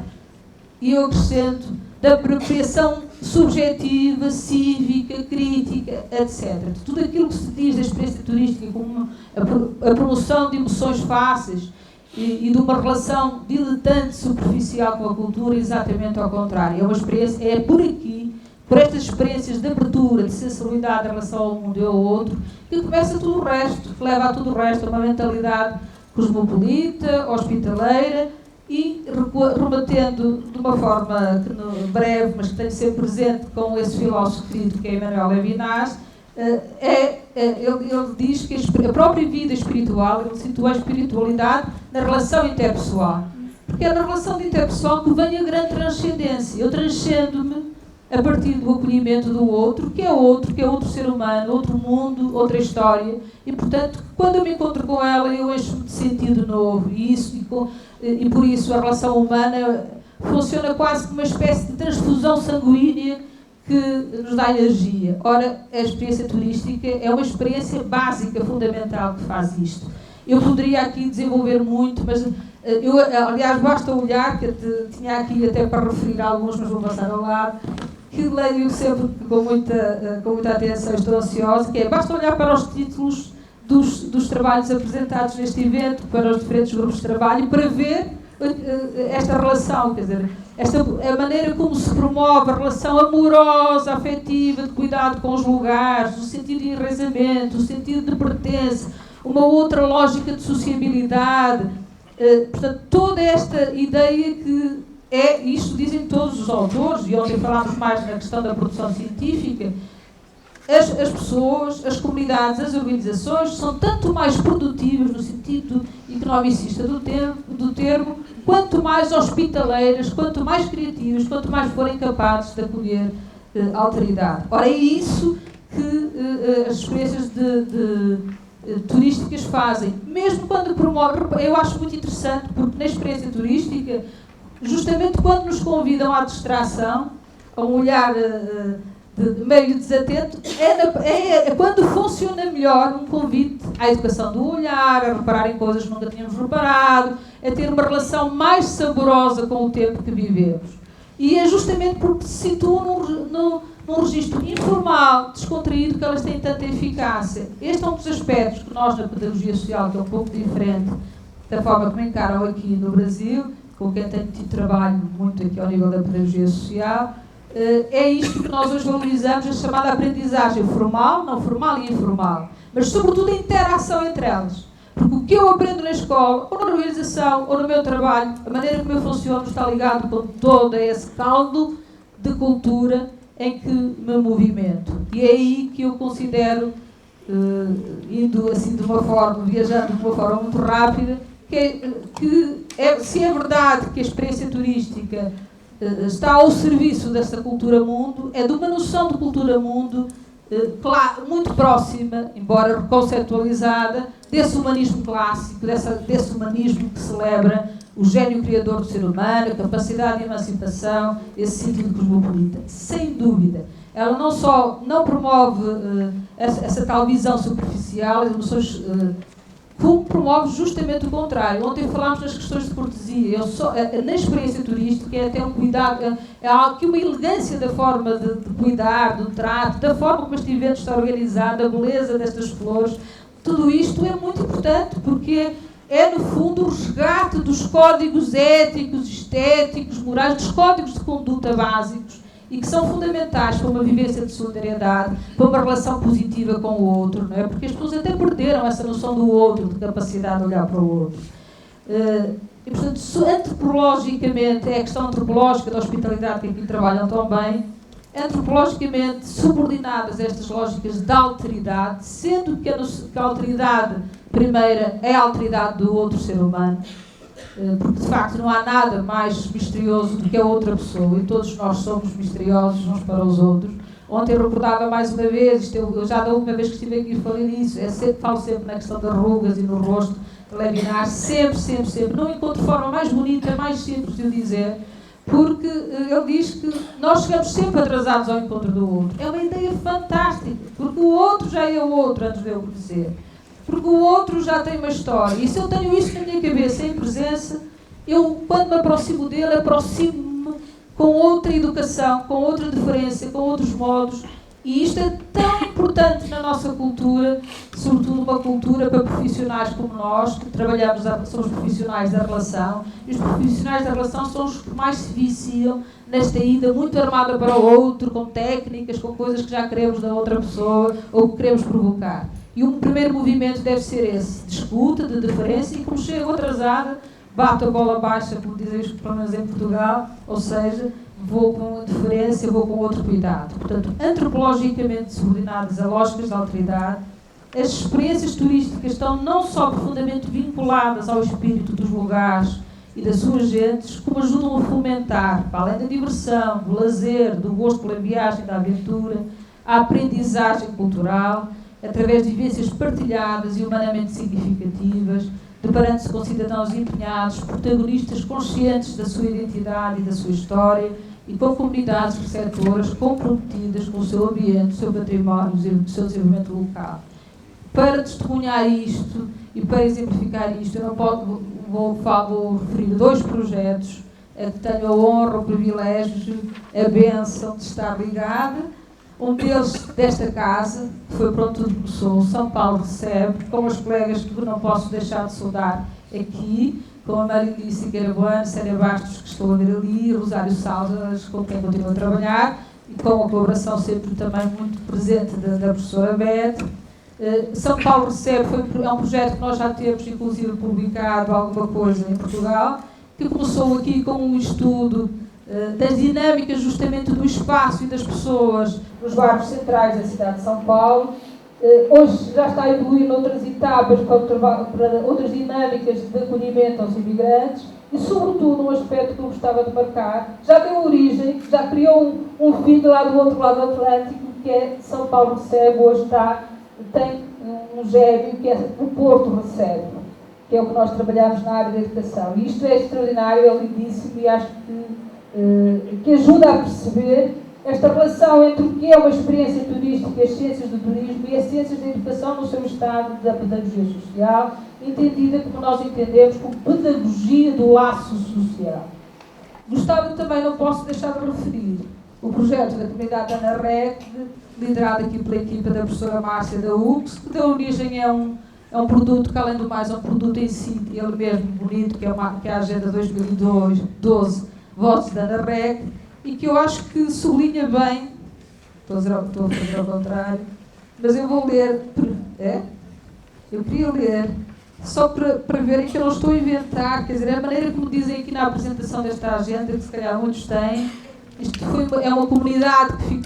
D: e eu acrescento, da apropriação subjetiva, cívica, crítica, etc. Tudo aquilo que se diz da experiência turística como a promoção de emoções fáceis e de uma relação diletante, superficial com a cultura, exatamente ao contrário. É uma experiência, é por aqui, por estas experiências de abertura, de sensibilidade em relação ao mundo e ao outro, que começa tudo o resto, que leva a tudo o resto, a uma mentalidade cosmopolita, hospitaleira, e rebatendo de uma forma breve, mas que tenho sempre presente com esse filósofo querido que é Emmanuel Levinas, ele diz que a própria vida espiritual, ele situa a espiritualidade na relação interpessoal. Porque é na relação interpessoal que vem a grande transcendência. Eu transcendo-me a partir do acolhimento do outro, que é outro ser humano, outro mundo, outra história. E, portanto, quando eu me encontro com ela, eu encho-me de sentido novo. E por isso a relação humana funciona quase como uma espécie de transfusão sanguínea que nos dá energia. Ora, a experiência turística é uma experiência básica, fundamental, que faz isto. Eu poderia aqui desenvolver muito, mas aliás, basta olhar, que tinha aqui até para referir alguns, mas vou passar ao lado, que leio sempre com muita atenção, estou ansiosa, que é, basta olhar para os títulos dos trabalhos apresentados neste evento, para os diferentes grupos de trabalho, para ver esta relação, quer dizer, a maneira como se promove a relação amorosa, afetiva, de cuidado com os lugares, o sentido de enraizamento, o sentido de pertença, uma outra lógica de sociabilidade, portanto, toda esta ideia que isto dizem todos os autores, e ontem falámos mais na questão da produção científica, as pessoas, as comunidades, as organizações são tanto mais produtivas no sentido economicista do termo, quanto mais hospitaleiras, quanto mais criativas, quanto mais forem capazes de acolher a alteridade. Ora, é isso que as experiências turísticas fazem. Mesmo quando promovem, eu acho muito interessante, porque na experiência turística, justamente quando nos convidam à distração, a um olhar meio desatento, é quando funciona melhor um convite à educação do olhar, a reparar em coisas que nunca tínhamos reparado, a ter uma relação mais saborosa com o tempo que vivemos. E é justamente porque se situam num registro informal, descontraído, que elas têm tanta eficácia. Este é um dos aspectos que nós, na pedagogia social, que é um pouco diferente da forma como encaram aqui no Brasil, com quem tenho tido trabalho muito aqui ao nível da pedagogia social, é isto que nós hoje valorizamos, a chamada aprendizagem formal, não formal e informal, mas sobretudo a interação entre elas. Porque o que eu aprendo na escola, ou na organização, ou no meu trabalho, a maneira como eu funciono está ligado com todo esse caldo de cultura em que me movimento. E é aí que eu considero, indo assim de uma forma, viajando de uma forma muito rápida, se é verdade que a experiência turística está ao serviço dessa cultura-mundo, é de uma noção de cultura-mundo muito próxima, embora reconceptualizada, desse humanismo clássico, desse humanismo que celebra o gênio criador do ser humano, a capacidade de emancipação, esse sentido cosmopolita. Sem dúvida. Ela não só não promove essa tal visão superficial, as emoções, como promove justamente o contrário. Ontem falámos nas questões de cortesia. Na experiência turística é até um cuidado, há aqui uma elegância da forma de cuidar, do trato, da forma como este evento está organizado, a beleza destas flores. Tudo isto é muito importante porque é, no fundo, o resgate dos códigos éticos, estéticos, morais, dos códigos de conduta básicos e que são fundamentais para uma vivência de solidariedade, para uma relação positiva com o outro, não é? Porque as pessoas até perderam essa noção do outro, de capacidade de olhar para o outro. E, portanto, antropologicamente, é a questão antropológica da hospitalidade que aqui trabalham tão bem, antropologicamente subordinadas a estas lógicas de alteridade, sendo que a alteridade primeira é a alteridade do outro ser humano, porque de facto não há nada mais misterioso do que a outra pessoa, e todos nós somos misteriosos uns para os outros. Ontem eu recordava mais uma vez, eu já da última vez que estive aqui falei nisso, falo sempre na questão das rugas e no rosto, laminar, sempre. Não encontro forma mais bonita, mais simples de o dizer, porque ele diz que nós chegamos sempre atrasados ao encontro do outro. É uma ideia fantástica, porque o outro já é o outro antes de eu conhecer. Porque o outro já tem uma história. E se eu tenho isso na minha cabeça, em presença, eu, quando me aproximo dele, aproximo-me com outra educação, com outra deferência, com outros modos. E isto é tão importante na nossa cultura, sobretudo uma cultura para profissionais como nós, que trabalhamos, somos profissionais da relação, e os profissionais da relação são os que mais se viciam nesta ida muito armada para o outro, com técnicas, com coisas que já queremos da outra pessoa ou que queremos provocar. E o primeiro movimento deve ser esse, de escuta, de deferência, e como chego atrasada, bato a bola baixa, como dizem os problemas em Portugal, ou seja, vou com deferência, vou com outro cuidado. Portanto, antropologicamente subordinadas a lógicas de alteridade, as experiências turísticas estão não só profundamente vinculadas ao espírito dos lugares e das suas gentes, como ajudam a fomentar, para além da diversão, do lazer, do gosto pela viagem, da aventura, a aprendizagem cultural, através de vivências partilhadas e humanamente significativas, deparando-se com cidadãos empenhados, protagonistas conscientes da sua identidade e da sua história, e com comunidades receptoras comprometidas com o seu ambiente, o seu património e o seu desenvolvimento local. Para testemunhar isto e para exemplificar isto, eu não vou referir 2 projetos a que tenho a honra, o privilégio, a bênção de estar ligada. Um deles desta casa, que foi para onde tudo começou, São Paulo Recebe, com os colegas que não posso deixar de saudar aqui, com a Marilice Carabuano, Célia Bastos, que estou a ver ali, Rosário Saldas, com quem continuo a trabalhar, e com a colaboração sempre também muito presente da professora Beth. São Paulo Recebe é um projeto que nós já temos, inclusive, publicado alguma coisa em Portugal, que começou aqui com um estudo das dinâmicas justamente do espaço e das pessoas nos bairros centrais da cidade de São Paulo. Hoje já está a evoluir noutras etapas para outras dinâmicas de acolhimento aos imigrantes e, sobretudo, um aspecto que eu gostava de marcar, já deu origem, já criou um filho lá do outro lado do Atlântico, que é São Paulo Recebe, hoje tem um gêmeo que é o Porto Recebe, que é o que nós trabalhamos na área da educação. E isto é extraordinário, é lindíssimo e acho que ajuda a perceber esta relação entre o que é uma experiência turística e as ciências do turismo e as ciências da educação no seu estado da pedagogia social, entendida como nós entendemos como pedagogia do laço social. Gostava também, não posso deixar de referir, o projeto da comunidade Ana Rec, liderado aqui pela equipa da professora Márcia da UX, que deu origem a um produto que, além do mais, é um produto em si, ele mesmo bonito, que é a Agenda 2012, Vozes da Ana Rec, e que eu acho que sublinha bem, estou a fazer ao contrário, mas eu vou ler, eu queria ler, só para verem que eu não estou a inventar, quer dizer, é a maneira como dizem aqui na apresentação desta agenda, que se calhar muitos têm. Isto é uma comunidade que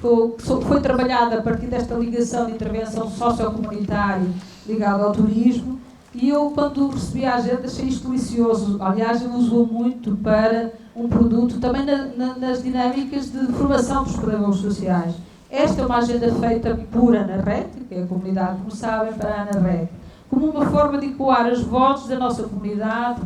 D: foi trabalhada a partir desta ligação de intervenção sociocomunitária ligada ao turismo, e eu, quando recebi a agenda, achei isto delicioso. Aliás, eu uso muito para um produto também nas dinâmicas de formação dos pedagogos sociais. Esta é uma agenda feita por Ana Rec, que é a comunidade, como sabem, para a Ana Rec, como uma forma de ecoar as vozes da nossa comunidade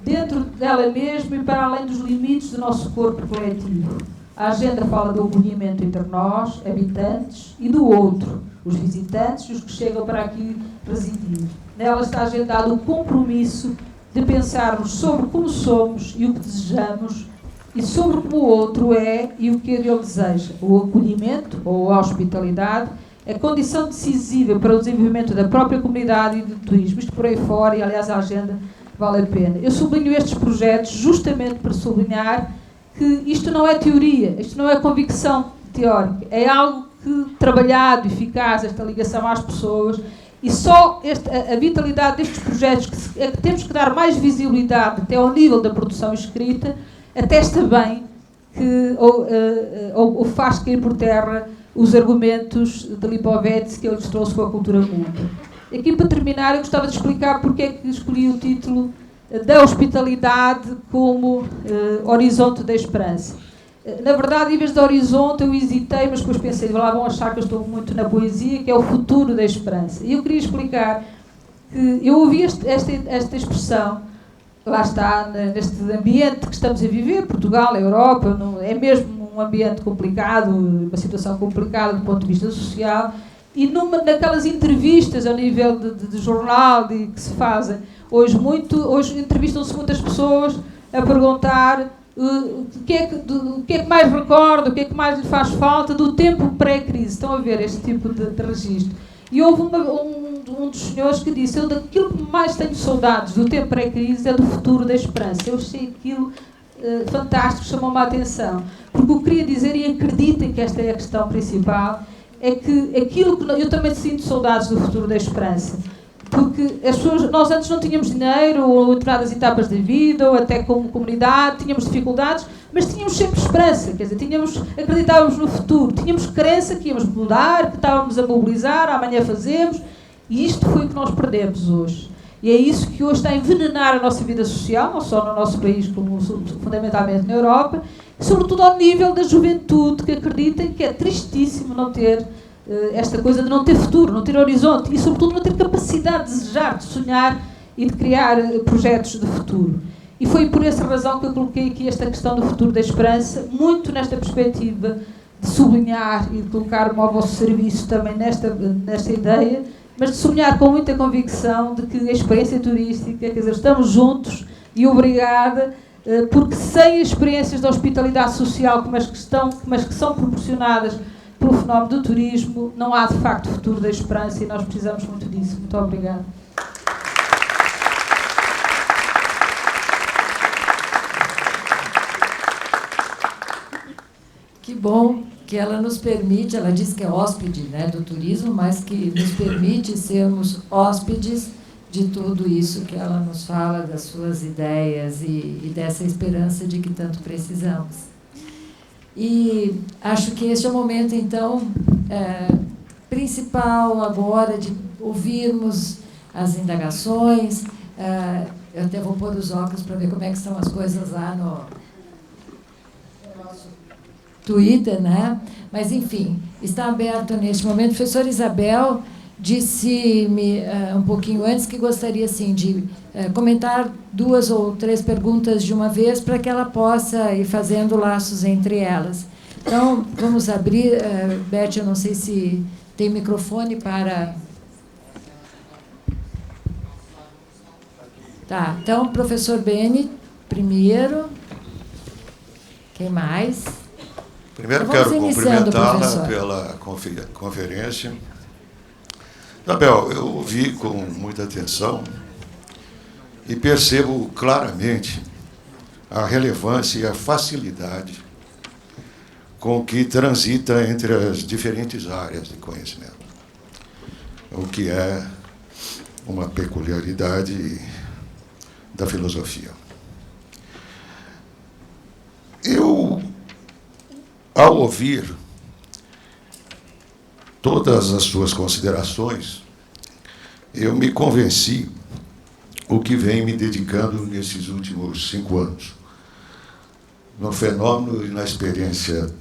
D: dentro dela mesma e para além dos limites do nosso corpo coletivo. A agenda fala do acolhimento entre nós, habitantes, e do outro, os visitantes e os que chegam para aqui residir. Nela está agendado o compromisso de pensarmos sobre como somos e o que desejamos e sobre como o outro é e o que ele deseja. O acolhimento, ou a hospitalidade, é condição decisiva para o desenvolvimento da própria comunidade e do turismo. Isto por aí fora, e aliás a agenda vale a pena. Eu sublinho estes projetos justamente para sublinhar que isto não é teoria, isto não é convicção teórica, é algo que, trabalhado, eficaz, esta ligação às pessoas, e só a vitalidade destes projetos, que temos que dar mais visibilidade até ao nível da produção escrita, atesta bem que ou faz cair por terra os argumentos de Lipovetsky que ele nos trouxe com a cultura mundo. Aqui, para terminar, eu gostava de explicar porque é que escolhi o título da hospitalidade como horizonte da esperança. Na verdade, em vez de horizonte, eu hesitei, mas depois pensei, lá vão achar que eu estou muito na poesia, que é o futuro da esperança. E eu queria explicar que eu ouvi esta expressão, lá está, neste ambiente que estamos a viver, Portugal, a Europa, é mesmo um ambiente complicado, uma situação complicada do ponto de vista social, e naquelas entrevistas a nível de jornal que se fazem, hoje entrevistam-se muitas pessoas a perguntar o que é que mais recorda, o que é que mais lhe faz falta do tempo pré-crise. Estão a ver este tipo de registro. E houve um dos senhores que disse: eu daquilo que mais tenho saudades do tempo pré-crise é do futuro da esperança. Eu achei aquilo fantástico, chamou-me a atenção. Porque o que queria dizer, e acreditem que esta é a questão principal, é que aquilo que eu também sinto saudades do futuro da esperança. Porque nós antes não tínhamos dinheiro, ou em determinadas etapas da vida, ou até como comunidade, tínhamos dificuldades, mas tínhamos sempre esperança, quer dizer, acreditávamos no futuro, tínhamos crença que íamos mudar, que estávamos a mobilizar, amanhã fazemos, e isto foi o que nós perdemos hoje. E é isso que hoje está a envenenar a nossa vida social, não só no nosso país, como fundamentalmente na Europa, e sobretudo ao nível da juventude, que acreditem que é tristíssimo não ter esta coisa de não ter futuro, não ter horizonte e, sobretudo, não ter capacidade de desejar, de sonhar e de criar projetos de futuro. E foi por essa razão que eu coloquei aqui esta questão do futuro da esperança, muito nesta perspectiva de sublinhar e de colocar-me ao vosso serviço também nesta ideia, mas de sublinhar com muita convicção de que a experiência turística, quer dizer, estamos juntos e obrigada, porque sem as experiências de hospitalidade social como as que são proporcionadas pelo fenómeno do turismo, não há de facto futuro da esperança, e nós precisamos muito disso. Muito obrigada.
C: Que bom que ela nos permite, ela diz que é hóspede, né, do turismo, mas que nos permite sermos hóspedes de tudo isso que ela nos fala, das suas ideias e dessa esperança de que tanto precisamos. E acho que este é o momento, então, principal agora de ouvirmos as indagações. Eu até vou pôr os óculos para ver como é que estão as coisas lá no nosso Twitter, né? Mas, enfim, está aberto neste momento. A professora Isabel disse-me um pouquinho antes que gostaria, assim, de comentar 2 ou 3 perguntas de uma vez para que ela possa ir fazendo laços entre elas. Então, vamos abrir. Beth, eu não sei se tem microfone para... Tá, então, professor Beni, primeiro. Quem mais?
E: Primeiro quero cumprimentá-la pela conferência. Isabel, eu ouvi com muita atenção e percebo claramente a relevância e a facilidade com que transita entre as diferentes áreas de conhecimento, o que é uma peculiaridade da filosofia. Eu, ao ouvir todas as suas considerações, eu me convenci o que vem me dedicando nesses últimos 5 anos, no fenômeno e na experiência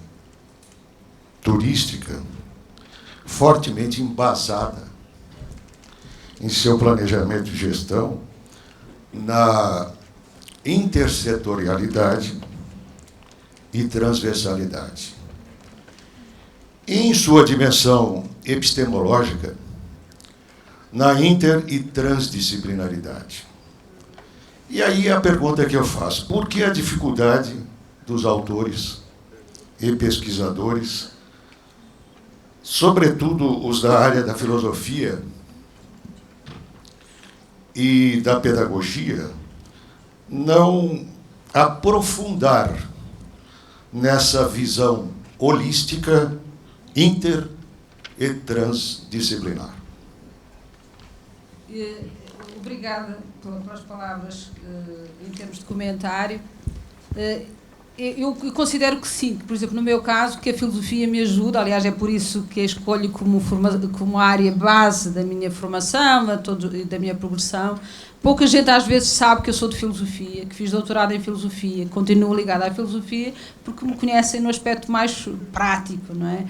E: turística, fortemente embasada em seu planejamento e gestão, na intersetorialidade e transversalidade. Em sua dimensão epistemológica, na inter- e transdisciplinaridade. E aí a pergunta que eu faço: por que a dificuldade dos autores e pesquisadores, sobretudo os da área da filosofia e da pedagogia, não aprofundar nessa visão holística, inter- e transdisciplinar?
D: Obrigada pelas palavras em termos de comentário. eu considero que sim, que, por exemplo, no meu caso, que a filosofia me ajuda, aliás, é por isso que a escolho como área base da minha formação e da minha progressão. Pouca gente às vezes sabe que eu sou de filosofia, que fiz doutorado em filosofia, continuo ligada à filosofia, porque me conhecem no aspecto mais prático, não é?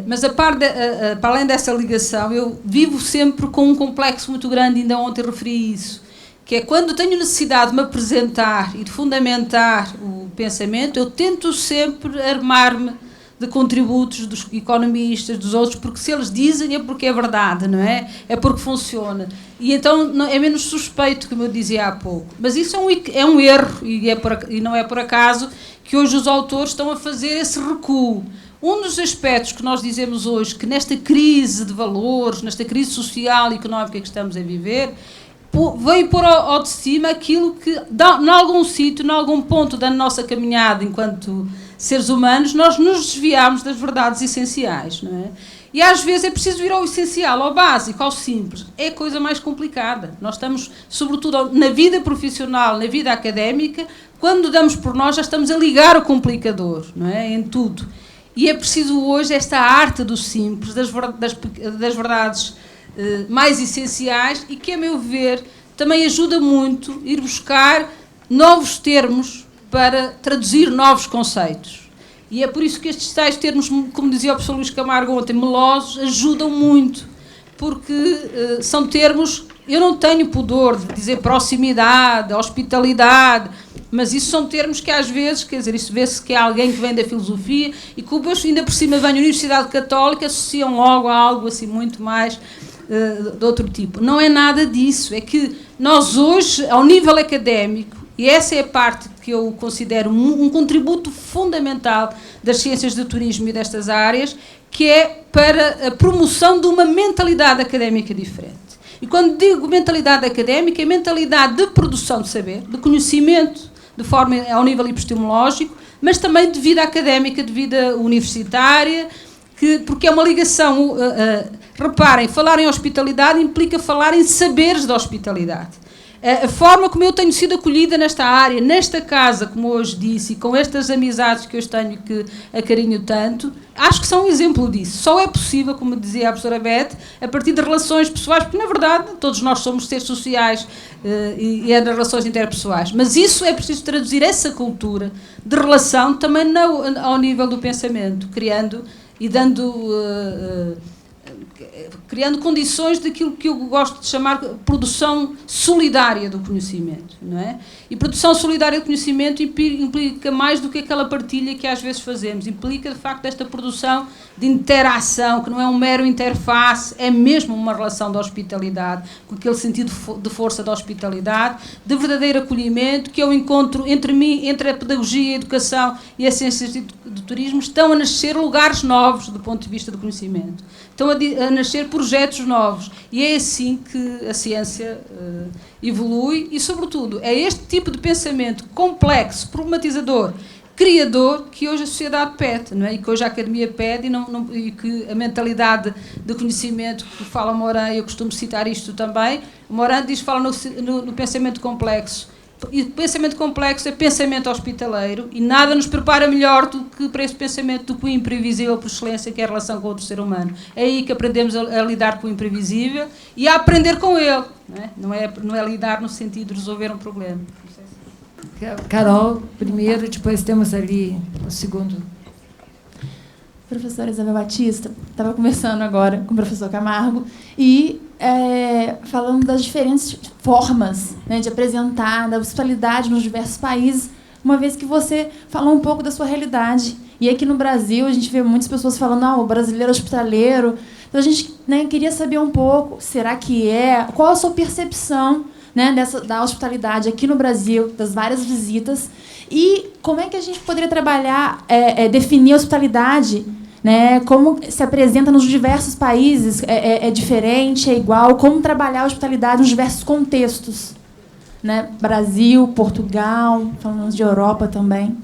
D: Mas para além dessa ligação, eu vivo sempre com um complexo muito grande, ainda ontem referi isso, que é quando tenho necessidade de me apresentar e de fundamentar o pensamento, eu tento sempre armar-me de contributos dos economistas, dos outros, porque se eles dizem é porque é verdade, não é? É porque funciona. E então é menos suspeito, como eu dizia há pouco. Mas isso é um erro, e não é por acaso que hoje os autores estão a fazer esse recuo. Um dos aspectos que nós dizemos hoje, que nesta crise de valores, nesta crise social e económica que estamos a viver, veio pôr ao de cima aquilo que, em algum sítio, em algum ponto da nossa caminhada enquanto seres humanos, nós nos desviamos das verdades essenciais, não é? E às vezes é preciso ir ao essencial, ao básico, ao simples. É a coisa mais complicada. Nós estamos, sobretudo na vida profissional, na vida académica, quando damos por nós, já estamos a ligar o complicador, não é? Em tudo. E é preciso hoje esta arte do simples, das verdades mais essenciais, e que, a meu ver, também ajuda muito a ir buscar novos termos para traduzir novos conceitos. E é por isso que estes tais termos, como dizia o professor Luís Camargo ontem, melosos, ajudam muito, porque são termos, eu não tenho pudor de dizer proximidade, hospitalidade, mas isso são termos que às vezes, quer dizer, isso vê-se que é alguém que vem da filosofia e que ainda por cima vem da Universidade Católica, associam logo a algo assim muito mais de outro tipo. Não é nada disso, é que nós hoje, ao nível académico, e essa é a parte que eu considero um contributo fundamental das ciências do turismo e destas áreas, que é para a promoção de uma mentalidade académica diferente. E quando digo mentalidade académica, é mentalidade de produção de saber, de conhecimento, de forma ao nível epistemológico, mas também de vida académica, de vida universitária, porque é uma ligação. Reparem, falar em hospitalidade implica falar em saberes da hospitalidade. A forma como eu tenho sido acolhida nesta área, nesta casa, como hoje disse, e com estas amizades que eu tenho, que acarinho tanto, acho que são um exemplo disso. Só é possível, como dizia a professora Beth, a partir de relações pessoais, porque, na verdade, todos nós somos seres sociais e é das relações interpessoais. Mas isso é preciso traduzir essa cultura de relação também ao nível do pensamento, criando e criando condições daquilo que eu gosto de chamar produção solidária do conhecimento, não é? E produção solidária do conhecimento implica mais do que aquela partilha que às vezes fazemos, implica de facto esta produção de interação, que não é um mero interface, é mesmo uma relação de hospitalidade, com aquele sentido de força da hospitalidade, de verdadeiro acolhimento, que eu encontro entre a pedagogia, a educação e as ciências do turismo, estão a nascer lugares novos do ponto de vista do conhecimento. Estão a nascer projetos novos. E é assim que a ciência evolui e, sobretudo, é este tipo de pensamento complexo, problematizador, criador, que hoje a sociedade pede, não é? E que hoje a academia pede e que a mentalidade de conhecimento que fala Morin, eu costumo citar isto também, Morin fala no pensamento complexo. E pensamento complexo é pensamento hospitaleiro e nada nos prepara melhor do que para esse pensamento do que o imprevisível por excelência, que é a relação com outro ser humano. É aí que aprendemos a lidar com o imprevisível e a aprender com ele. Não é lidar no sentido de resolver um problema.
C: Carol, primeiro, depois temos ali o segundo.
F: Professora Isabel Batista, estava conversando agora com o professor Camargo e falando das diferentes formas, né, de apresentar da hospitalidade nos diversos países, uma vez que você falou um pouco da sua realidade. E aqui no Brasil a gente vê muitas pessoas falando, o brasileiro hospitaleiro. Então a gente, né, queria saber um pouco, será que qual a sua percepção, né, da hospitalidade aqui no Brasil, das várias visitas, e como é que a gente poderia trabalhar, definir a hospitalidade, né, como se apresenta nos diversos países, é diferente, é igual, como trabalhar a hospitalidade nos diversos contextos, né, Brasil, Portugal, falamos de Europa também.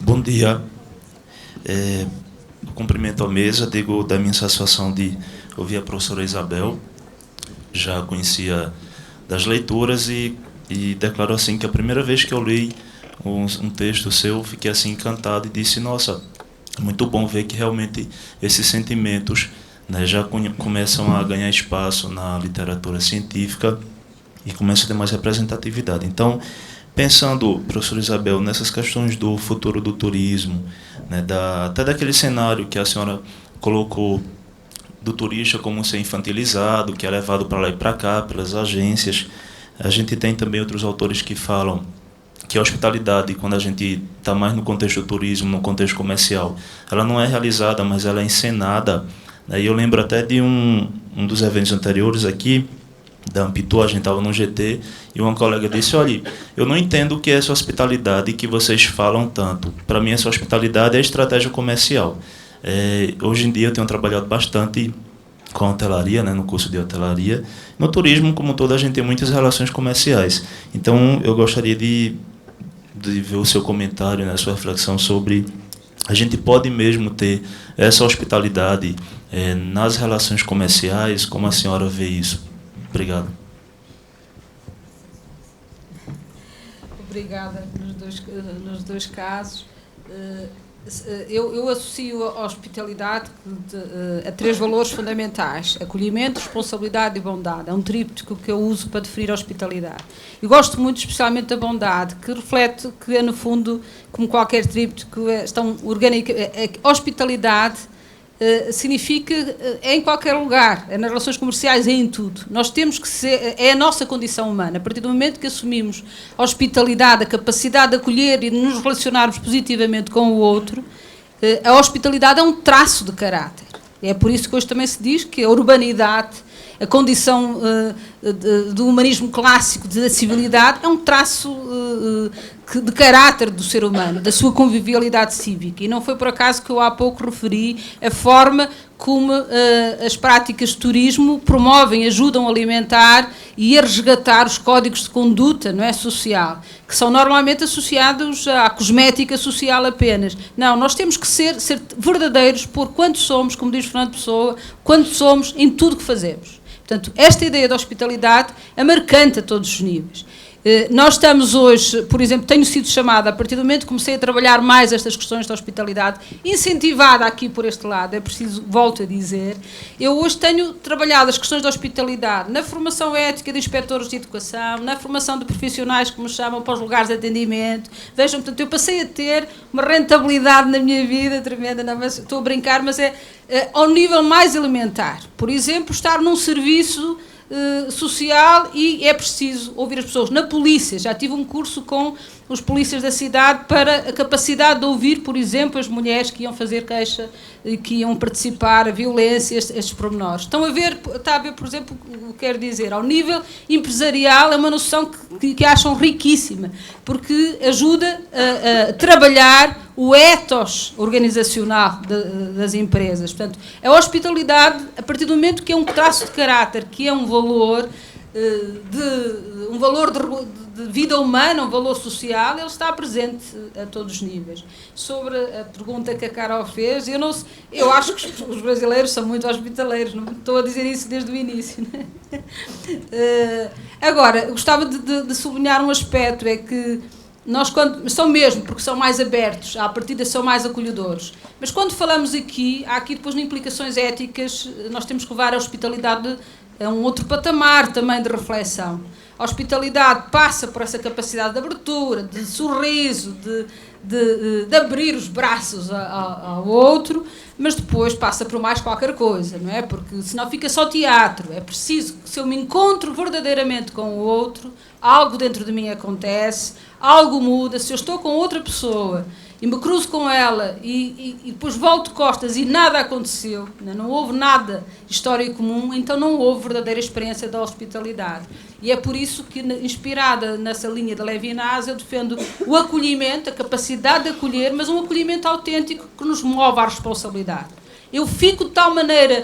G: Bom dia. Cumprimento a mesa, digo da minha satisfação de ouvir a professora Isabel. Já conhecia das leituras e e declarou assim que a primeira vez que eu li um texto seu, fiquei assim encantado e disse, nossa, é muito bom ver que realmente esses sentimentos, né, já começam a ganhar espaço na literatura científica e começam a ter mais representatividade. Então, pensando, professora Isabel, nessas questões do futuro do turismo, né, até daquele cenário que a senhora colocou do turista como ser infantilizado, que é levado para lá e para cá pelas agências, a gente tem também outros autores que falam que a hospitalidade, quando a gente está mais no contexto do turismo, no contexto comercial, ela não é realizada, mas ela é encenada. E eu lembro até de um dos eventos anteriores aqui, da Ampitu, a gente estava no GT, e uma colega disse, olha, eu não entendo o que é essa hospitalidade que vocês falam tanto. Para mim, essa hospitalidade é a estratégia comercial. Hoje em dia eu tenho trabalhado bastante com a hotelaria, né, no curso de hotelaria. No turismo, como todo, a gente tem muitas relações comerciais. Então, eu gostaria de ver o seu comentário, né, a sua reflexão sobre a gente pode mesmo ter essa hospitalidade nas relações comerciais, como a senhora vê isso? Obrigado.
D: Obrigada nos dois casos. Eu associo a hospitalidade a 3 valores fundamentais: acolhimento, responsabilidade e bondade. É um tríptico que eu uso para definir a hospitalidade. E gosto muito especialmente da bondade, que reflete que é, no fundo, como qualquer tríptico, estão orgânica. A hospitalidade significa em qualquer lugar, é nas relações comerciais, é em tudo. Nós temos que ser, é a nossa condição humana. A partir do momento que assumimos a hospitalidade, a capacidade de acolher e de nos relacionarmos positivamente com o outro, a hospitalidade é um traço de caráter. É por isso que hoje também se diz que a urbanidade, a condição do humanismo clássico, da civilidade, é um traço de caráter do ser humano, da sua convivialidade cívica. E não foi por acaso que eu há pouco referi a forma como as práticas de turismo promovem, ajudam a alimentar e a resgatar os códigos de conduta, não é, social, que são normalmente associados à cosmética social apenas. Não, nós temos que ser verdadeiros por quanto somos, como diz Fernando Pessoa, quanto somos em tudo que fazemos. Portanto, esta ideia da hospitalidade é marcante a todos os níveis. Nós estamos hoje, por exemplo, tenho sido chamada, a partir do momento que comecei a trabalhar mais estas questões da hospitalidade, incentivada aqui por este lado, é preciso, volto a dizer, eu hoje tenho trabalhado as questões da hospitalidade na formação ética de inspectores de educação, na formação de profissionais que me chamam para os lugares de atendimento. Vejam, portanto, eu passei a ter uma rentabilidade na minha vida tremenda, não, mas estou a brincar, mas é ao nível mais elementar. Por exemplo, estar num serviço social e é preciso ouvir as pessoas. Na polícia, já tive um curso com os polícias da cidade para a capacidade de ouvir, por exemplo, as mulheres que iam fazer queixa e que iam participar, a violência, estes pormenores. Está a ver, por exemplo, o que quero dizer, ao nível empresarial é uma noção que acham riquíssima, porque ajuda a trabalhar o ethos organizacional das empresas. Portanto, a hospitalidade, a partir do momento que é um traço de caráter, que é um valor de vida humana, um valor social, ele está presente a todos os níveis. Sobre a pergunta que a Carol fez, eu acho que os brasileiros são muito hospitaleiros, não estou a dizer isso desde o início, né? Agora, gostava de sublinhar um aspecto, é que nós, são mesmo, porque são mais abertos, à partida são mais acolhedores, mas quando falamos aqui, há aqui depois implicações éticas, nós temos que levar a hospitalidade a um outro patamar também de reflexão. A hospitalidade passa por essa capacidade de abertura, de sorriso, de abrir os braços ao outro, mas depois passa por mais qualquer coisa, não é? Porque senão fica só teatro. É preciso que, se eu me encontro verdadeiramente com o outro, algo dentro de mim acontece, algo muda. Se eu estou com outra pessoa e me cruzo com ela e depois volto de costas e nada aconteceu, não houve nada de história comum, então não houve verdadeira experiência da hospitalidade. E é por isso que, inspirada nessa linha da Levinas, eu defendo o acolhimento, a capacidade de acolher, mas um acolhimento autêntico que nos move à responsabilidade. Eu fico de tal maneira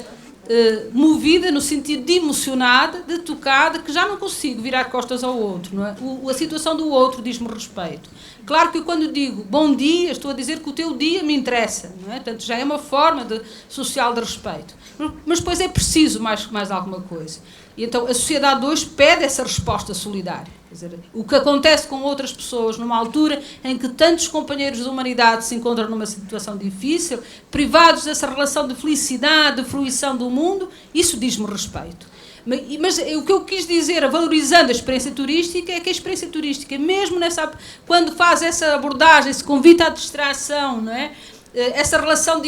D: movida, no sentido de emocionada, de tocada, que já não consigo virar costas ao outro. Não é? A situação do outro diz-me respeito. Claro que quando digo bom dia, estou a dizer que o teu dia me interessa. Não é? Portanto, já é uma forma social de respeito. Mas depois é preciso mais alguma coisa. E então a sociedade hoje pede essa resposta solidária.
H: Quer dizer, o que acontece com outras pessoas numa altura em que tantos companheiros de humanidade se encontram numa situação difícil, privados dessa relação de felicidade, de fruição do mundo, isso diz-me respeito. Mas o que eu quis dizer, valorizando a experiência turística, é que a experiência turística, mesmo quando faz essa abordagem, esse convite à distração, não é? Essa relação,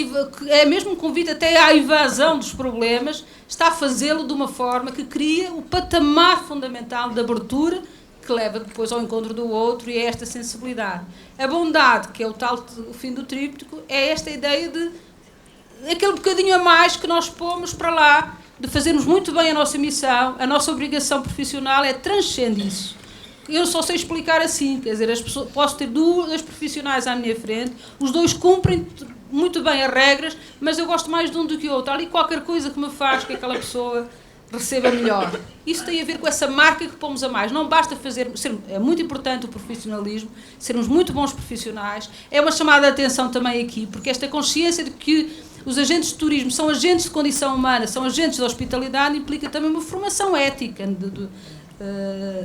H: é mesmo um convite até à evasão dos problemas, está a fazê-lo de uma forma que cria o patamar fundamental de abertura que leva depois ao encontro do outro e a esta sensibilidade. A bondade, que é o fim do tríptico, é esta ideia de aquele bocadinho a mais que nós pomos para lá, de fazermos muito bem a nossa missão, a nossa obrigação profissional transcende isso. Eu só sei explicar assim, quer dizer, posso ter duas profissionais à minha frente, os dois cumprem muito bem as regras, mas eu gosto mais de um do que o outro. Há ali qualquer coisa que me faz que aquela pessoa receba melhor. Isso tem a ver com essa marca que pomos a mais. Não basta é muito importante o profissionalismo, sermos muito bons profissionais. É uma chamada de atenção também aqui, porque esta consciência de que os agentes de turismo são agentes de condição humana, são agentes de hospitalidade, implica também uma formação ética,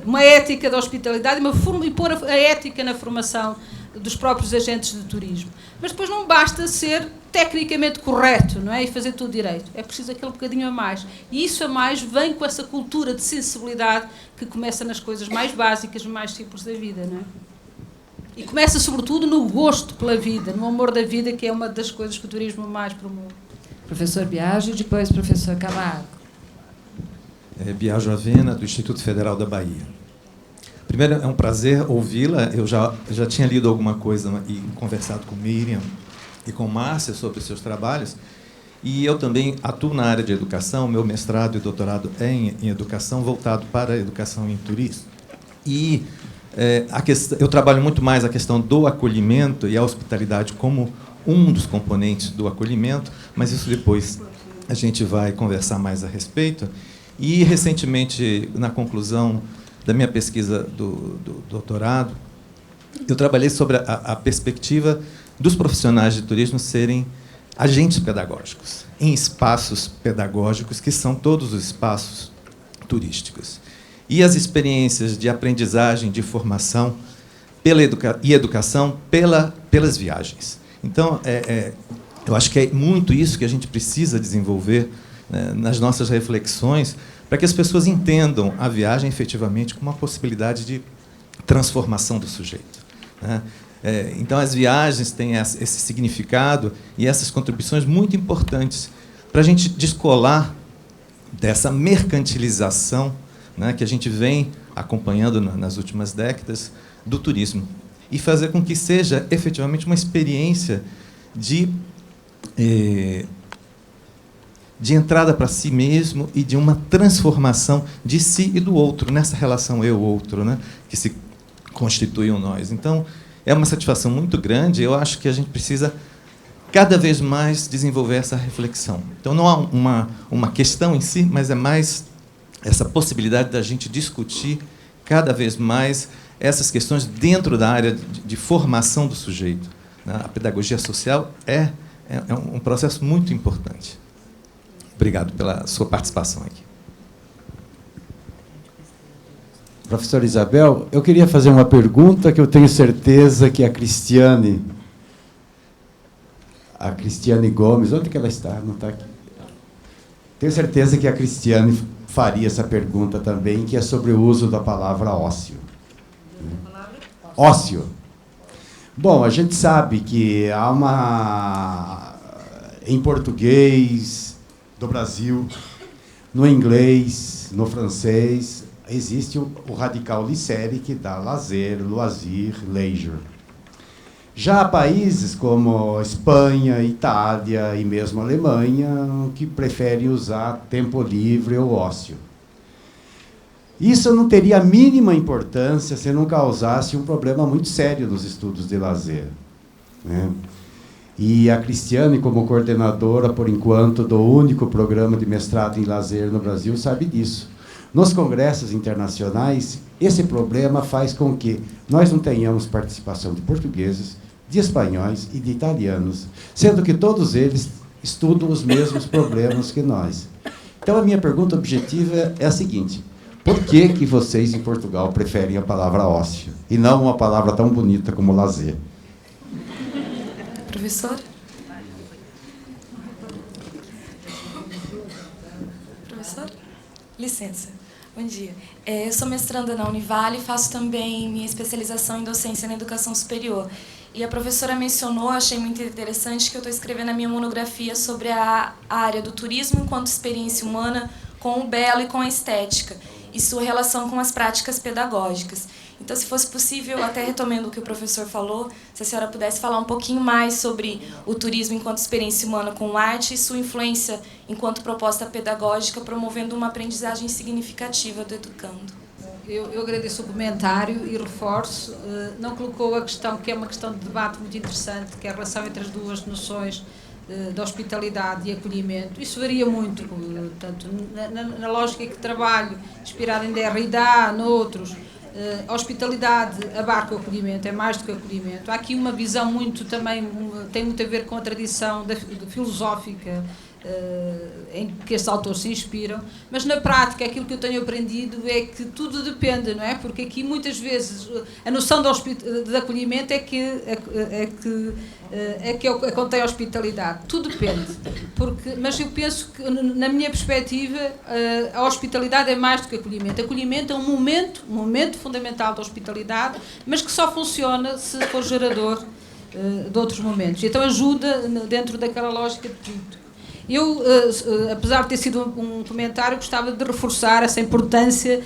H: uma ética da hospitalidade e pôr a ética na formação dos próprios agentes de turismo. Mas depois não basta ser tecnicamente correto, não é? E fazer tudo direito. É preciso aquele bocadinho a mais. E isso a mais vem com essa cultura de sensibilidade que começa nas coisas mais básicas, mais simples da vida, não é? E começa sobretudo no gosto pela vida, no amor da vida, que é uma das coisas que o turismo mais promove.
C: Professor Biagio e depois professor Camargo.
I: Biagio Avena, do Instituto Federal da Bahia. Primeiro, é um prazer ouvi-la. Eu já tinha lido alguma coisa e conversado com Miriam e com Márcia sobre os seus trabalhos. E eu também atuo na área de educação. Meu mestrado e doutorado é em educação, voltado para a educação em turismo. E eu trabalho muito mais a questão do acolhimento e a hospitalidade como um dos componentes do acolhimento, mas isso depois a gente vai conversar mais a respeito. E, recentemente, na conclusão da minha pesquisa do doutorado, eu trabalhei sobre a perspectiva dos profissionais de turismo serem agentes pedagógicos, em espaços pedagógicos, que são todos os espaços turísticos. E as experiências de aprendizagem, de formação e educação pelas viagens. Então, eu acho que é muito isso que a gente precisa desenvolver, né, nas nossas reflexões, para que as pessoas entendam a viagem efetivamente como uma possibilidade de transformação do sujeito, né? Então, as viagens têm esse significado e essas contribuições muito importantes para a gente descolar dessa mercantilização, né, que a gente vem acompanhando nas últimas décadas do turismo, e fazer com que seja efetivamente uma experiência de entrada para si mesmo e de uma transformação de si e do outro, nessa relação eu-outro, né, que se constitui um nós. Então, é uma satisfação muito grande. Eu acho que a gente precisa cada vez mais desenvolver essa reflexão. Então, não há uma questão em si, mas é mais essa possibilidade da gente discutir cada vez mais essas questões dentro da área de formação do sujeito, né? A pedagogia social é um processo muito importante. Obrigado pela sua participação aqui.
A: Professora Isabel, eu queria fazer uma pergunta que eu tenho certeza que a Cristiane Gomes, onde que ela está? Não está aqui. Tenho certeza que a Cristiane faria essa pergunta também, que é sobre o uso da palavra ócio. Ócio. Bom, a gente sabe que há em português do Brasil, no inglês, no francês, existe o radical licere, que dá lazer, loisir, leisure. Já há países como Espanha, Itália e mesmo Alemanha que preferem usar tempo livre ou ócio. Isso não teria a mínima importância se não causasse um problema muito sério nos estudos de lazer, né? E a Cristiane, como coordenadora, por enquanto, do único programa de mestrado em lazer no Brasil, sabe disso. Nos congressos internacionais, esse problema faz com que nós não tenhamos participação de portugueses, de espanhóis e de italianos, sendo que todos eles estudam os mesmos problemas que nós. Então, a minha pergunta objetiva é a seguinte: Por que que vocês em Portugal preferem a palavra ócio e não uma palavra tão bonita como lazer?
J: Professor? Professor? Licença. Bom dia. Eu sou mestranda na Univale e faço também minha especialização em docência na educação superior. E a professora mencionou, achei muito interessante, que eu estou escrevendo a minha monografia sobre a área do turismo enquanto experiência humana com o belo e com a estética, e sua relação com as práticas pedagógicas. Então, se fosse possível, até retomando o que o professor falou, se a senhora pudesse falar um pouquinho mais sobre o turismo enquanto experiência humana com arte e sua influência enquanto proposta pedagógica, promovendo uma aprendizagem significativa do educando.
H: Eu agradeço o comentário e reforço. Não colocou a questão, que é uma questão de debate muito interessante, que é a relação entre as duas noções de hospitalidade e acolhimento. Isso varia muito, tanto na lógica que trabalho, inspirada em Derrida, noutros. A hospitalidade abarca o acolhimento, é mais do que o acolhimento. Há aqui uma visão muito também, tem muito a ver com a tradição filosófica em que estes autores se inspiram, mas na prática aquilo que eu tenho aprendido é que tudo depende, não é? Porque aqui muitas vezes a noção de acolhimento contém hospitalidade. Tudo depende, mas eu penso que, na minha perspectiva, a hospitalidade é mais do que acolhimento. Acolhimento é um momento fundamental da hospitalidade, mas que só funciona se for gerador de outros momentos. Então ajuda dentro daquela lógica de tudo. Eu, apesar de ter sido um comentário, gostava de reforçar essa importância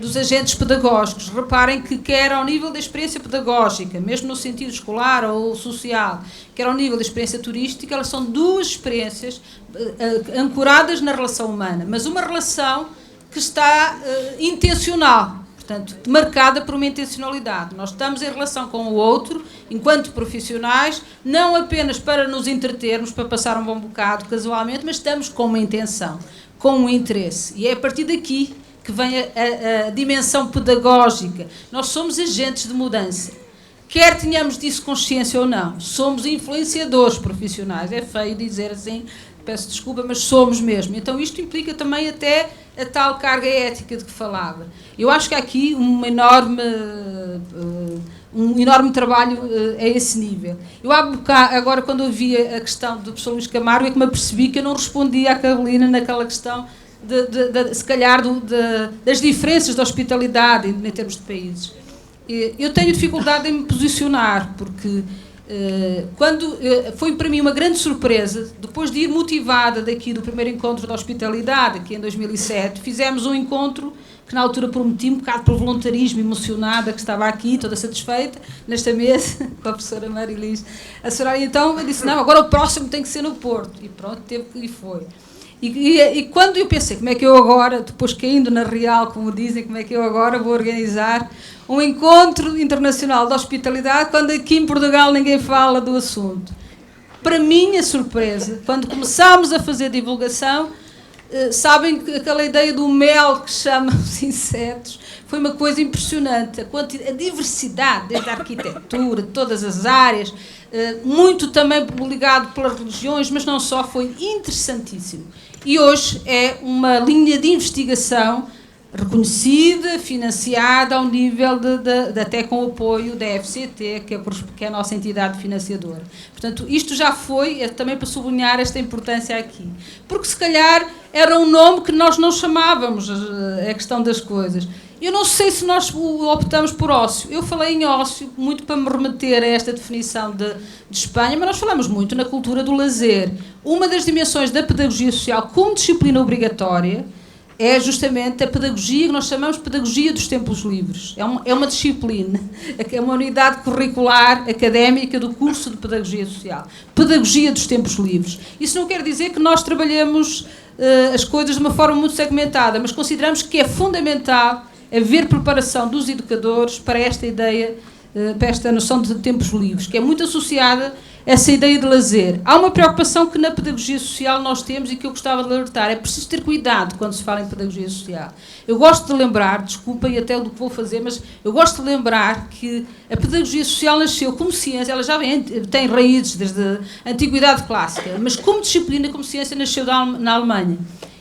H: dos agentes pedagógicos. Reparem que quer ao nível da experiência pedagógica, mesmo no sentido escolar ou social, quer ao nível da experiência turística, elas são duas experiências ancoradas na relação humana, mas uma relação que está intencional. Portanto, marcada por uma intencionalidade. Nós estamos em relação com o outro, enquanto profissionais, não apenas para nos entretermos, para passar um bom bocado casualmente, mas estamos com uma intenção, com um interesse. E é a partir daqui que vem a dimensão pedagógica. Nós somos agentes de mudança. Quer tenhamos disso consciência ou não, somos influenciadores profissionais. É feio dizer assim, peço desculpa, mas somos mesmo. Então isto implica também até a tal carga ética de que falava. Eu acho que há aqui um enorme trabalho a esse nível. Eu agora, quando ouvi a questão do professor Luís Camargo, é que me apercebi que eu não respondia à Carolina naquela questão, se calhar, das diferenças da hospitalidade em termos de países. Eu tenho dificuldade em me posicionar, porque foi para mim uma grande surpresa, depois de ir motivada daqui do primeiro encontro da hospitalidade, aqui em 2007, fizemos um encontro que na altura prometi, um bocado por voluntarismo, emocionada, que estava aqui, toda satisfeita, nesta mesa, com a professora Marilis. A senhora então disse, não, agora o próximo tem que ser no Porto. E pronto, e foi. E quando eu pensei, como é que eu agora, depois caindo na real, como dizem, como é que eu agora vou organizar um encontro internacional de hospitalidade quando aqui em Portugal ninguém fala do assunto? Para minha surpresa, quando começámos a fazer divulgação, sabem que aquela ideia do mel que chamam os insetos foi uma coisa impressionante. A diversidade, desde a arquitetura, de todas as áreas, muito também ligado pelas religiões, mas não só, foi interessantíssimo. E hoje é uma linha de investigação reconhecida, financiada ao nível até com o apoio da FCT, que é a nossa entidade financiadora. Portanto, isto já foi, também para sublinhar esta importância aqui. Porque se calhar era um nome que nós não chamávamos, a questão das coisas. Eu não sei se nós optamos por ócio. Eu falei em ócio, muito para me remeter a esta definição de Espanha, mas nós falamos muito na cultura do lazer. Uma das dimensões da pedagogia social como disciplina obrigatória é justamente a pedagogia que nós chamamos de pedagogia dos tempos livres. É uma disciplina, é uma unidade curricular académica do curso de pedagogia social. Pedagogia dos tempos livres. Isso não quer dizer que nós trabalhemos as coisas de uma forma muito segmentada, mas consideramos que é fundamental haver preparação dos educadores para esta ideia, para esta noção de tempos livres, que é muito associada a essa ideia de lazer. Há uma preocupação que na pedagogia social nós temos e que eu gostava de alertar. É preciso ter cuidado quando se fala em pedagogia social. Eu gosto de lembrar, desculpem até do que vou fazer, mas eu gosto de lembrar que a pedagogia social nasceu como ciência, ela já tem raízes desde a antiguidade clássica, mas como disciplina, como ciência, nasceu na Alemanha.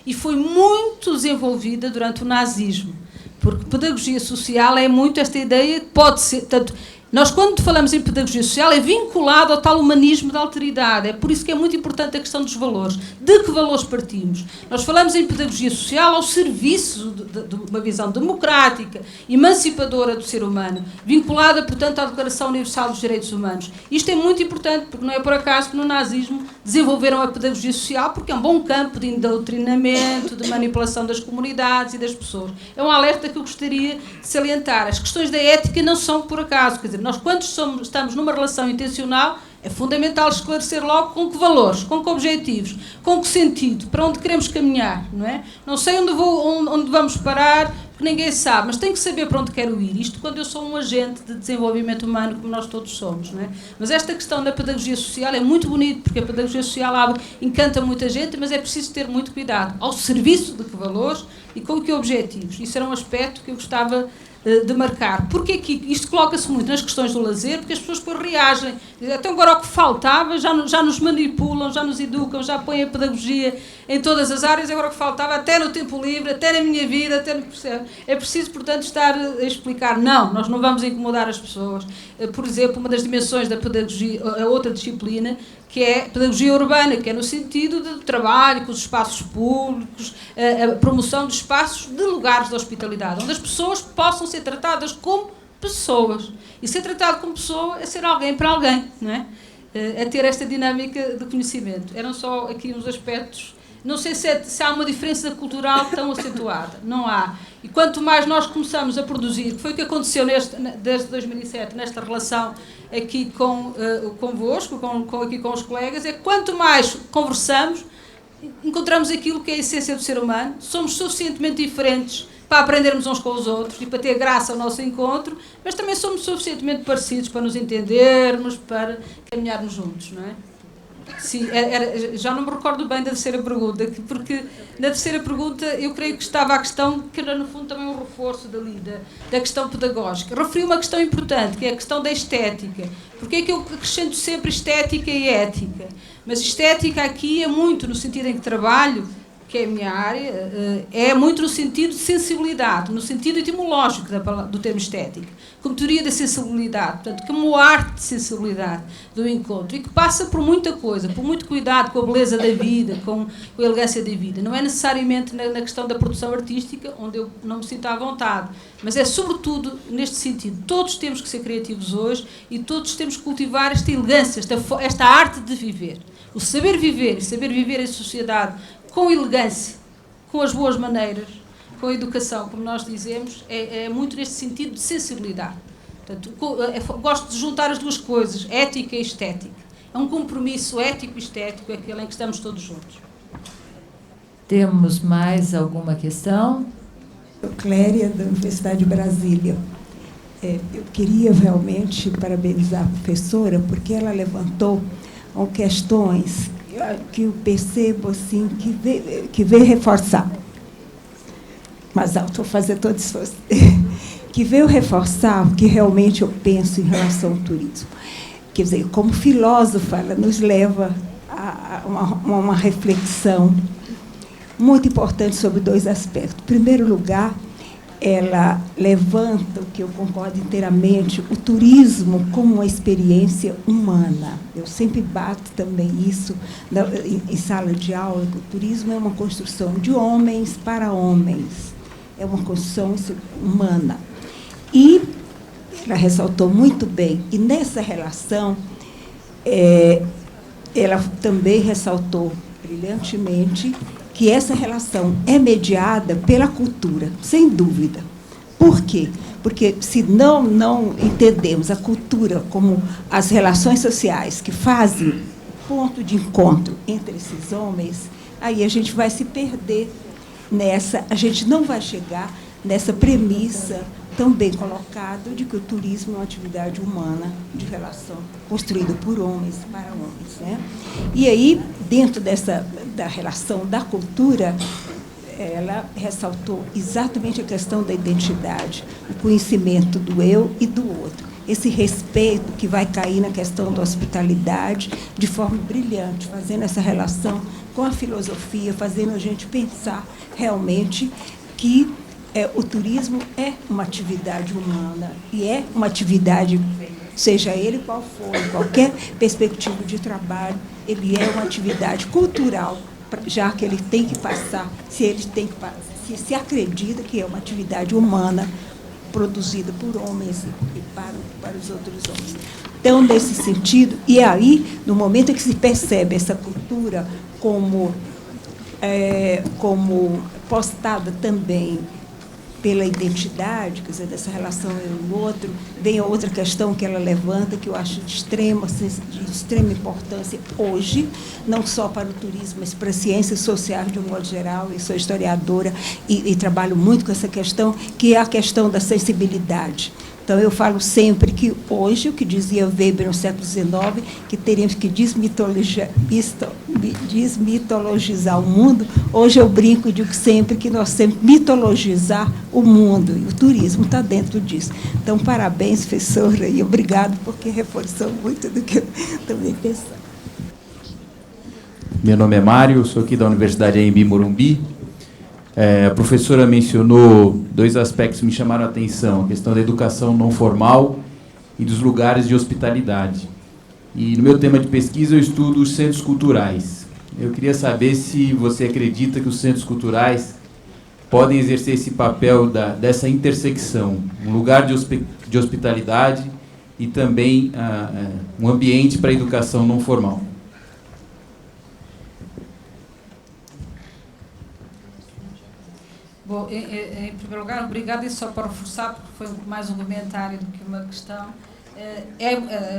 H: e foi muito desenvolvida durante o nazismo, porque pedagogia social é muito esta ideia que pode ser... Tanto, nós, quando falamos em pedagogia social, é vinculado ao tal humanismo da alteridade. É por isso que é muito importante a questão dos valores. De que valores partimos? Nós falamos em pedagogia social ao serviço de uma visão democrática, emancipadora do ser humano, vinculada, portanto, à Declaração Universal dos Direitos Humanos. Isto é muito importante, porque não é por acaso que no nazismo desenvolveram a pedagogia social, porque é um bom campo de doutrinamento, de manipulação das comunidades e das pessoas. É um alerta que eu gostaria de salientar. As questões da ética não são por acaso, quer dizer, nós, quando estamos numa relação intencional, é fundamental esclarecer logo com que valores, com que objetivos, com que sentido, para onde queremos caminhar, não é? Não sei onde vamos parar, porque ninguém sabe, mas tenho que saber para onde quero ir. Isto quando eu sou um agente de desenvolvimento humano, como nós todos somos, não é? Mas esta questão da pedagogia social é muito bonito, porque a pedagogia social encanta muita gente, mas é preciso ter muito cuidado. Ao serviço de que valores e com que objetivos. Isso era um aspecto que eu gostava de marcar. Porque aqui isto coloca-se muito nas questões do lazer, porque as pessoas depois reagem. Até agora o que faltava, já nos manipulam, já nos educam, já põem a pedagogia em todas as áreas, agora o que faltava, até no tempo livre, até na minha vida, até no... É preciso, portanto, estar a explicar, não, nós não vamos incomodar as pessoas. Por exemplo, uma das dimensões da pedagogia, a outra disciplina, que é pedagogia urbana, que é no sentido de trabalho com os espaços públicos, a promoção de espaços de lugares de hospitalidade, onde as pessoas possam ser tratadas como pessoas. E ser tratado como pessoa é ser alguém para alguém, não é? É ter esta dinâmica de conhecimento. Eram só aqui uns aspectos. Não sei se há uma diferença cultural tão acentuada. Não há. E quanto mais nós começamos a produzir, que foi o que aconteceu desde 2007, nesta relação aqui convosco, aqui com os colegas, é que quanto mais conversamos, encontramos aquilo que é a essência do ser humano, somos suficientemente diferentes para aprendermos uns com os outros e para ter graça ao nosso encontro, mas também somos suficientemente parecidos para nos entendermos, para caminharmos juntos, não é? Sim, já não me recordo bem da terceira pergunta, porque na terceira pergunta eu creio que estava a questão, que era no fundo também um reforço da questão pedagógica. Referi uma questão importante, que é a questão da estética. Porque é que eu acrescento sempre estética e ética? Mas estética aqui é muito no sentido em que trabalho, que é a minha área, é muito no sentido de sensibilidade, no sentido etimológico do termo estética, como teoria da sensibilidade, portanto, como arte de sensibilidade do encontro, e que passa por muita coisa, por muito cuidado com a beleza da vida, com a elegância da vida. Não é necessariamente na questão da produção artística, onde eu não me sinto à vontade, mas é sobretudo neste sentido. Todos temos que ser criativos hoje e todos temos que cultivar esta elegância, esta arte de viver. O saber viver e saber viver em sociedade com elegância, com as boas maneiras, com a educação, como nós dizemos, é muito neste sentido de sensibilidade. Portanto, gosto de juntar as duas coisas, ética e estética. É um compromisso ético e estético, é aquele em que estamos todos juntos.
C: Temos mais alguma questão?
K: Cléria, da Universidade de Brasília. Eu queria realmente parabenizar a professora, porque ela levantou questões que eu percebo assim, que veio reforçar. Mas vou fazer todo esforço. Que veio reforçar o que realmente eu penso em relação ao turismo. Quer dizer, como filósofa, ela nos leva a uma reflexão muito importante sobre dois aspectos. Em primeiro lugar, ela levanta, o que eu concordo inteiramente, o turismo como uma experiência humana. Eu sempre bato também isso em sala de aula, que o turismo é uma construção de homens para homens, é uma construção humana. E ela ressaltou muito bem, e nessa relação, ela também ressaltou brilhantemente que essa relação é mediada pela cultura, sem dúvida. Por quê? Porque se não entendemos a cultura como as relações sociais que fazem ponto de encontro entre esses homens, aí a gente vai se perder a gente não vai chegar nessa premissa tão bem colocada de que o turismo é uma atividade humana de relação construída por homens para homens, né? E aí, dentro da relação da cultura, ela ressaltou exatamente a questão da identidade, o conhecimento do eu e do outro, esse respeito que vai cair na questão da hospitalidade de forma brilhante, fazendo essa relação com a filosofia, fazendo a gente pensar realmente que o turismo é uma atividade humana e é uma atividade, seja ele qual for, em qualquer perspectiva de trabalho, ele é uma atividade cultural, já que ele tem que passar, se acredita que é uma atividade humana produzida por homens e para os outros homens. Então, nesse sentido, e aí, no momento em que se percebe essa cultura como postada também pela identidade, quer dizer, dessa relação eu e o outro, vem a outra questão que ela levanta, que eu acho de extrema importância hoje, não só para o turismo, mas para as ciências sociais de um modo geral. Eu sou historiadora e trabalho muito com essa questão, que é a questão da sensibilidade. Então, eu falo sempre que hoje, o que dizia Weber no século XIX, que teríamos que desmitologizar o mundo, hoje eu brinco e digo sempre que nós temos que mitologizar o mundo, e o turismo está dentro disso. Então, parabéns, professora, e obrigado, porque reforçou muito do que eu também pensava.
L: Meu nome é Mário, sou aqui da Universidade Anhembi Morumbi. A professora mencionou 2 aspectos que me chamaram a atenção, a questão da educação não formal e dos lugares de hospitalidade. E no meu tema de pesquisa eu estudo os centros culturais. Eu queria saber se você acredita que os centros culturais podem exercer esse papel dessa intersecção, um lugar de hospitalidade e também um ambiente para a educação não formal.
H: Bom, em primeiro lugar, obrigado, e só para reforçar, porque foi mais um comentário do que uma questão.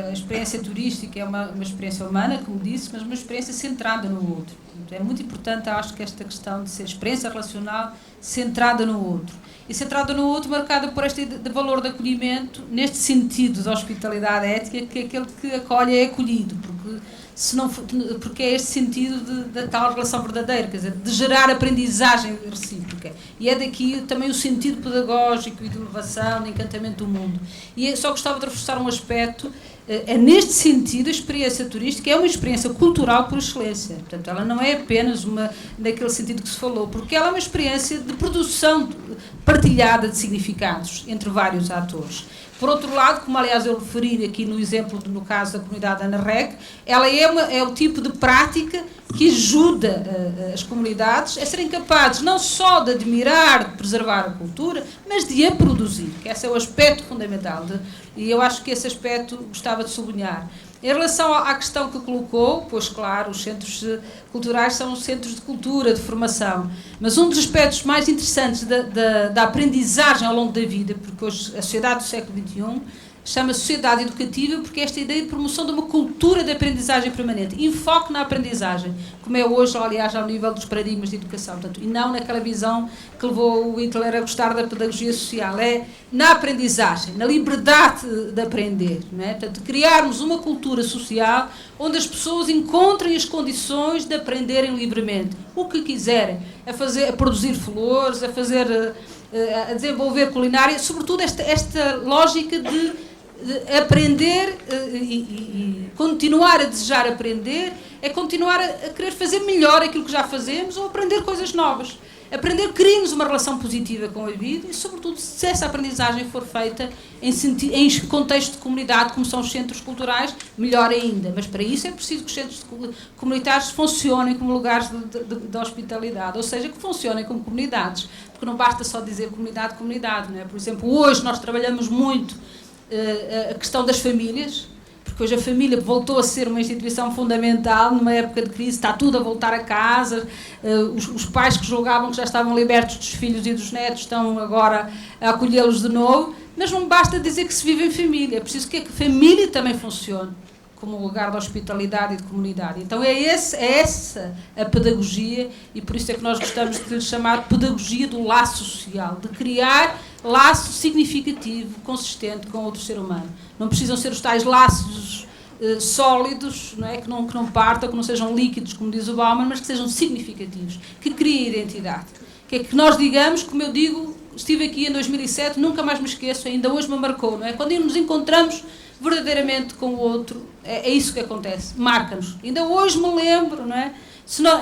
H: A experiência turística é uma experiência humana, como disse, mas uma experiência centrada no outro. É muito importante, acho, que esta questão de ser experiência relacional centrada no outro. E centrada no outro, marcada por este de valor de acolhimento, neste sentido de hospitalidade ética, que aquele que acolhe é acolhido, porque é este sentido da tal relação verdadeira, quer dizer, de gerar aprendizagem recíproca. E é daqui também o sentido pedagógico e de elevação, de encantamento do mundo. E só gostava de reforçar um aspecto, é neste sentido a experiência turística é uma experiência cultural por excelência. Portanto, ela não é apenas naquele sentido que se falou, porque ela é uma experiência de produção partilhada de significados entre vários atores. Por outro lado, como aliás eu referi aqui no exemplo, no caso da comunidade Ana Rec, ela é o tipo de prática que ajuda as comunidades a serem capazes não só de admirar, de preservar a cultura, mas de a produzir, que esse é o aspecto fundamental. E eu acho que esse aspecto gostava de sublinhar. Em relação à questão que colocou, pois claro, os centros culturais são centros de cultura, de formação, mas um dos aspectos mais interessantes da aprendizagem ao longo da vida, porque hoje a sociedade do século XXI chama-se sociedade educativa, porque esta ideia de promoção de uma cultura de aprendizagem permanente, enfoque na aprendizagem, como é hoje, aliás, ao nível dos paradigmas de educação, portanto, e não naquela visão que levou o Hitler a gostar da pedagogia social, é na aprendizagem, na liberdade de aprender, não é? Portanto, criarmos uma cultura social onde as pessoas encontrem as condições de aprenderem livremente o que quiserem, a produzir flores, a desenvolver culinária, sobretudo esta lógica de aprender e continuar a desejar aprender, é continuar a querer fazer melhor aquilo que já fazemos ou aprender coisas novas. Aprender cria-nos uma relação positiva com a vida e, sobretudo, se essa aprendizagem for feita em contexto de comunidade, como são os centros culturais, melhor ainda. Mas para isso é preciso que os centros comunitários funcionem como lugares de hospitalidade, ou seja, que funcionem como comunidades, porque não basta só dizer comunidade, não é? Por exemplo, hoje nós trabalhamos muito a questão das famílias, porque hoje a família voltou a ser uma instituição fundamental numa época de crise, está tudo a voltar a casa, os pais que julgavam que já estavam libertos dos filhos e dos netos estão agora a acolhê-los de novo, mas não basta dizer que se vive em família, é preciso que a família também funcione como um lugar de hospitalidade e de comunidade. Então é essa a pedagogia, e por isso é que nós gostamos de lhe chamar pedagogia do laço social, de criar laço significativo, consistente com outro ser humano. Não precisam ser os tais laços sólidos, não é? que não partam, que não sejam líquidos, como diz o Bauman, mas que sejam significativos, que criem identidade. Que é que nós digamos, como eu digo, estive aqui em 2007, nunca mais me esqueço, ainda hoje me marcou, não é? Quando nos encontramos verdadeiramente com o outro, é isso que acontece, marca-nos. Ainda hoje me lembro, não é?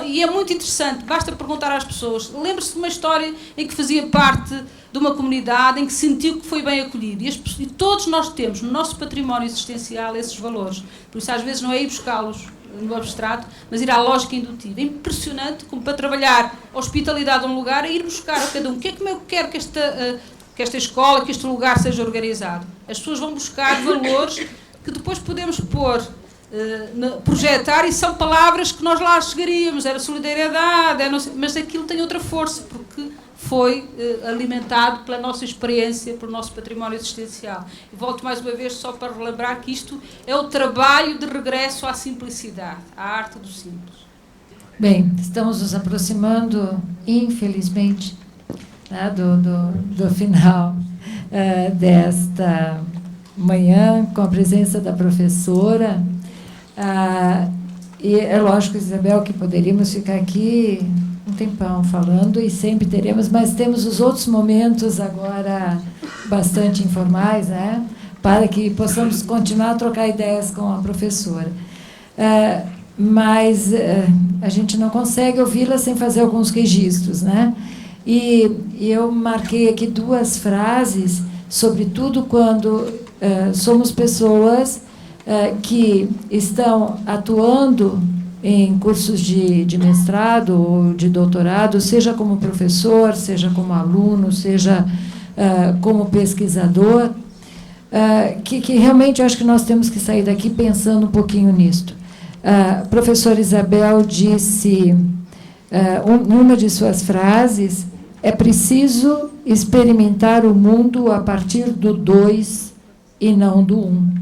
H: E é muito interessante, basta perguntar às pessoas. Lembre-se de uma história em que fazia parte de uma comunidade, em que sentiu que foi bem acolhido. E todos nós temos no nosso património existencial esses valores. Por isso, às vezes, não é ir buscá-los no abstrato, mas ir à lógica indutiva. É impressionante como, para trabalhar a hospitalidade de um lugar, é ir buscar a cada um. O que é que eu quero que esta escola, que este lugar seja organizado? As pessoas vão buscar valores que depois podemos projetar, e são palavras que nós lá chegaríamos. Era solidariedade, mas aquilo tem outra força, porque foi alimentado pela nossa experiência, pelo nosso património existencial. E volto mais uma vez só para relembrar que isto é o trabalho de regresso à simplicidade, à arte do simples.
C: Bem, estamos nos aproximando, infelizmente, né, do final desta manhã, com a presença da professora. E é lógico, Isabel, que poderíamos ficar aqui um tempão falando, e sempre teremos, mas temos os outros momentos agora bastante informais, né, para que possamos continuar a trocar ideias com a professora. Mas a gente não consegue ouvi-la sem fazer alguns registros, né? E eu marquei aqui 2 frases, sobretudo quando somos pessoas que estão atuando em cursos de mestrado ou de doutorado, seja como professor, seja como aluno, seja como pesquisador, que realmente eu acho que nós temos que sair daqui pensando um pouquinho nisto. A professora Isabel disse, numa de suas frases, é preciso experimentar o mundo a partir do 2 e não do 1.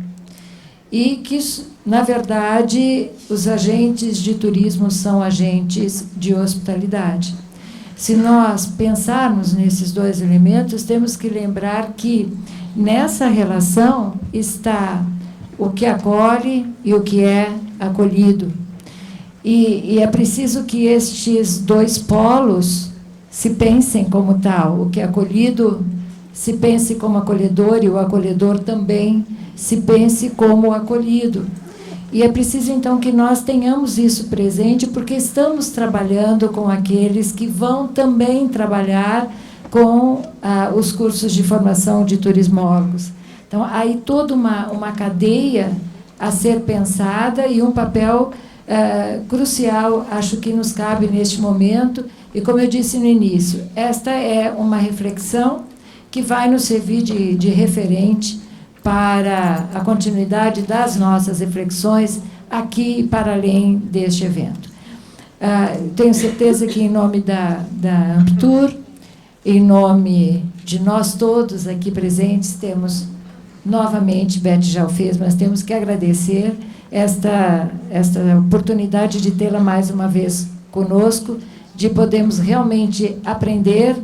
C: E que, na verdade, os agentes de turismo são agentes de hospitalidade. Se nós pensarmos nesses 2 elementos, temos que lembrar que nessa relação está o que acolhe e o que é acolhido. E é preciso que estes 2 polos se pensem como tal. O que é acolhido se pense como acolhedor, e o acolhedor também se pense como acolhido. E é preciso, então, que nós tenhamos isso presente, porque estamos trabalhando com aqueles que vão também trabalhar com os cursos de formação de turismólogos. Então, aí toda uma cadeia a ser pensada, e um papel crucial, acho que nos cabe neste momento. E, como eu disse no início, esta é uma reflexão que vai nos servir de referente para a continuidade das nossas reflexões aqui e para além deste evento. Tenho certeza que, em nome da Amptur, em nome de nós todos aqui presentes, temos novamente, Beth já o fez, mas temos que agradecer esta oportunidade de tê-la mais uma vez conosco, de podermos realmente aprender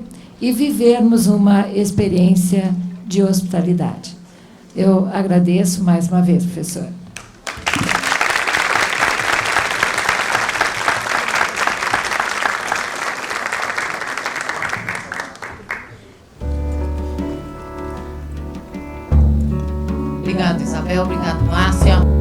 C: e vivermos uma experiência de hospitalidade. Eu agradeço mais uma vez, professora.
B: Obrigada, Isabel. Obrigada, Márcia.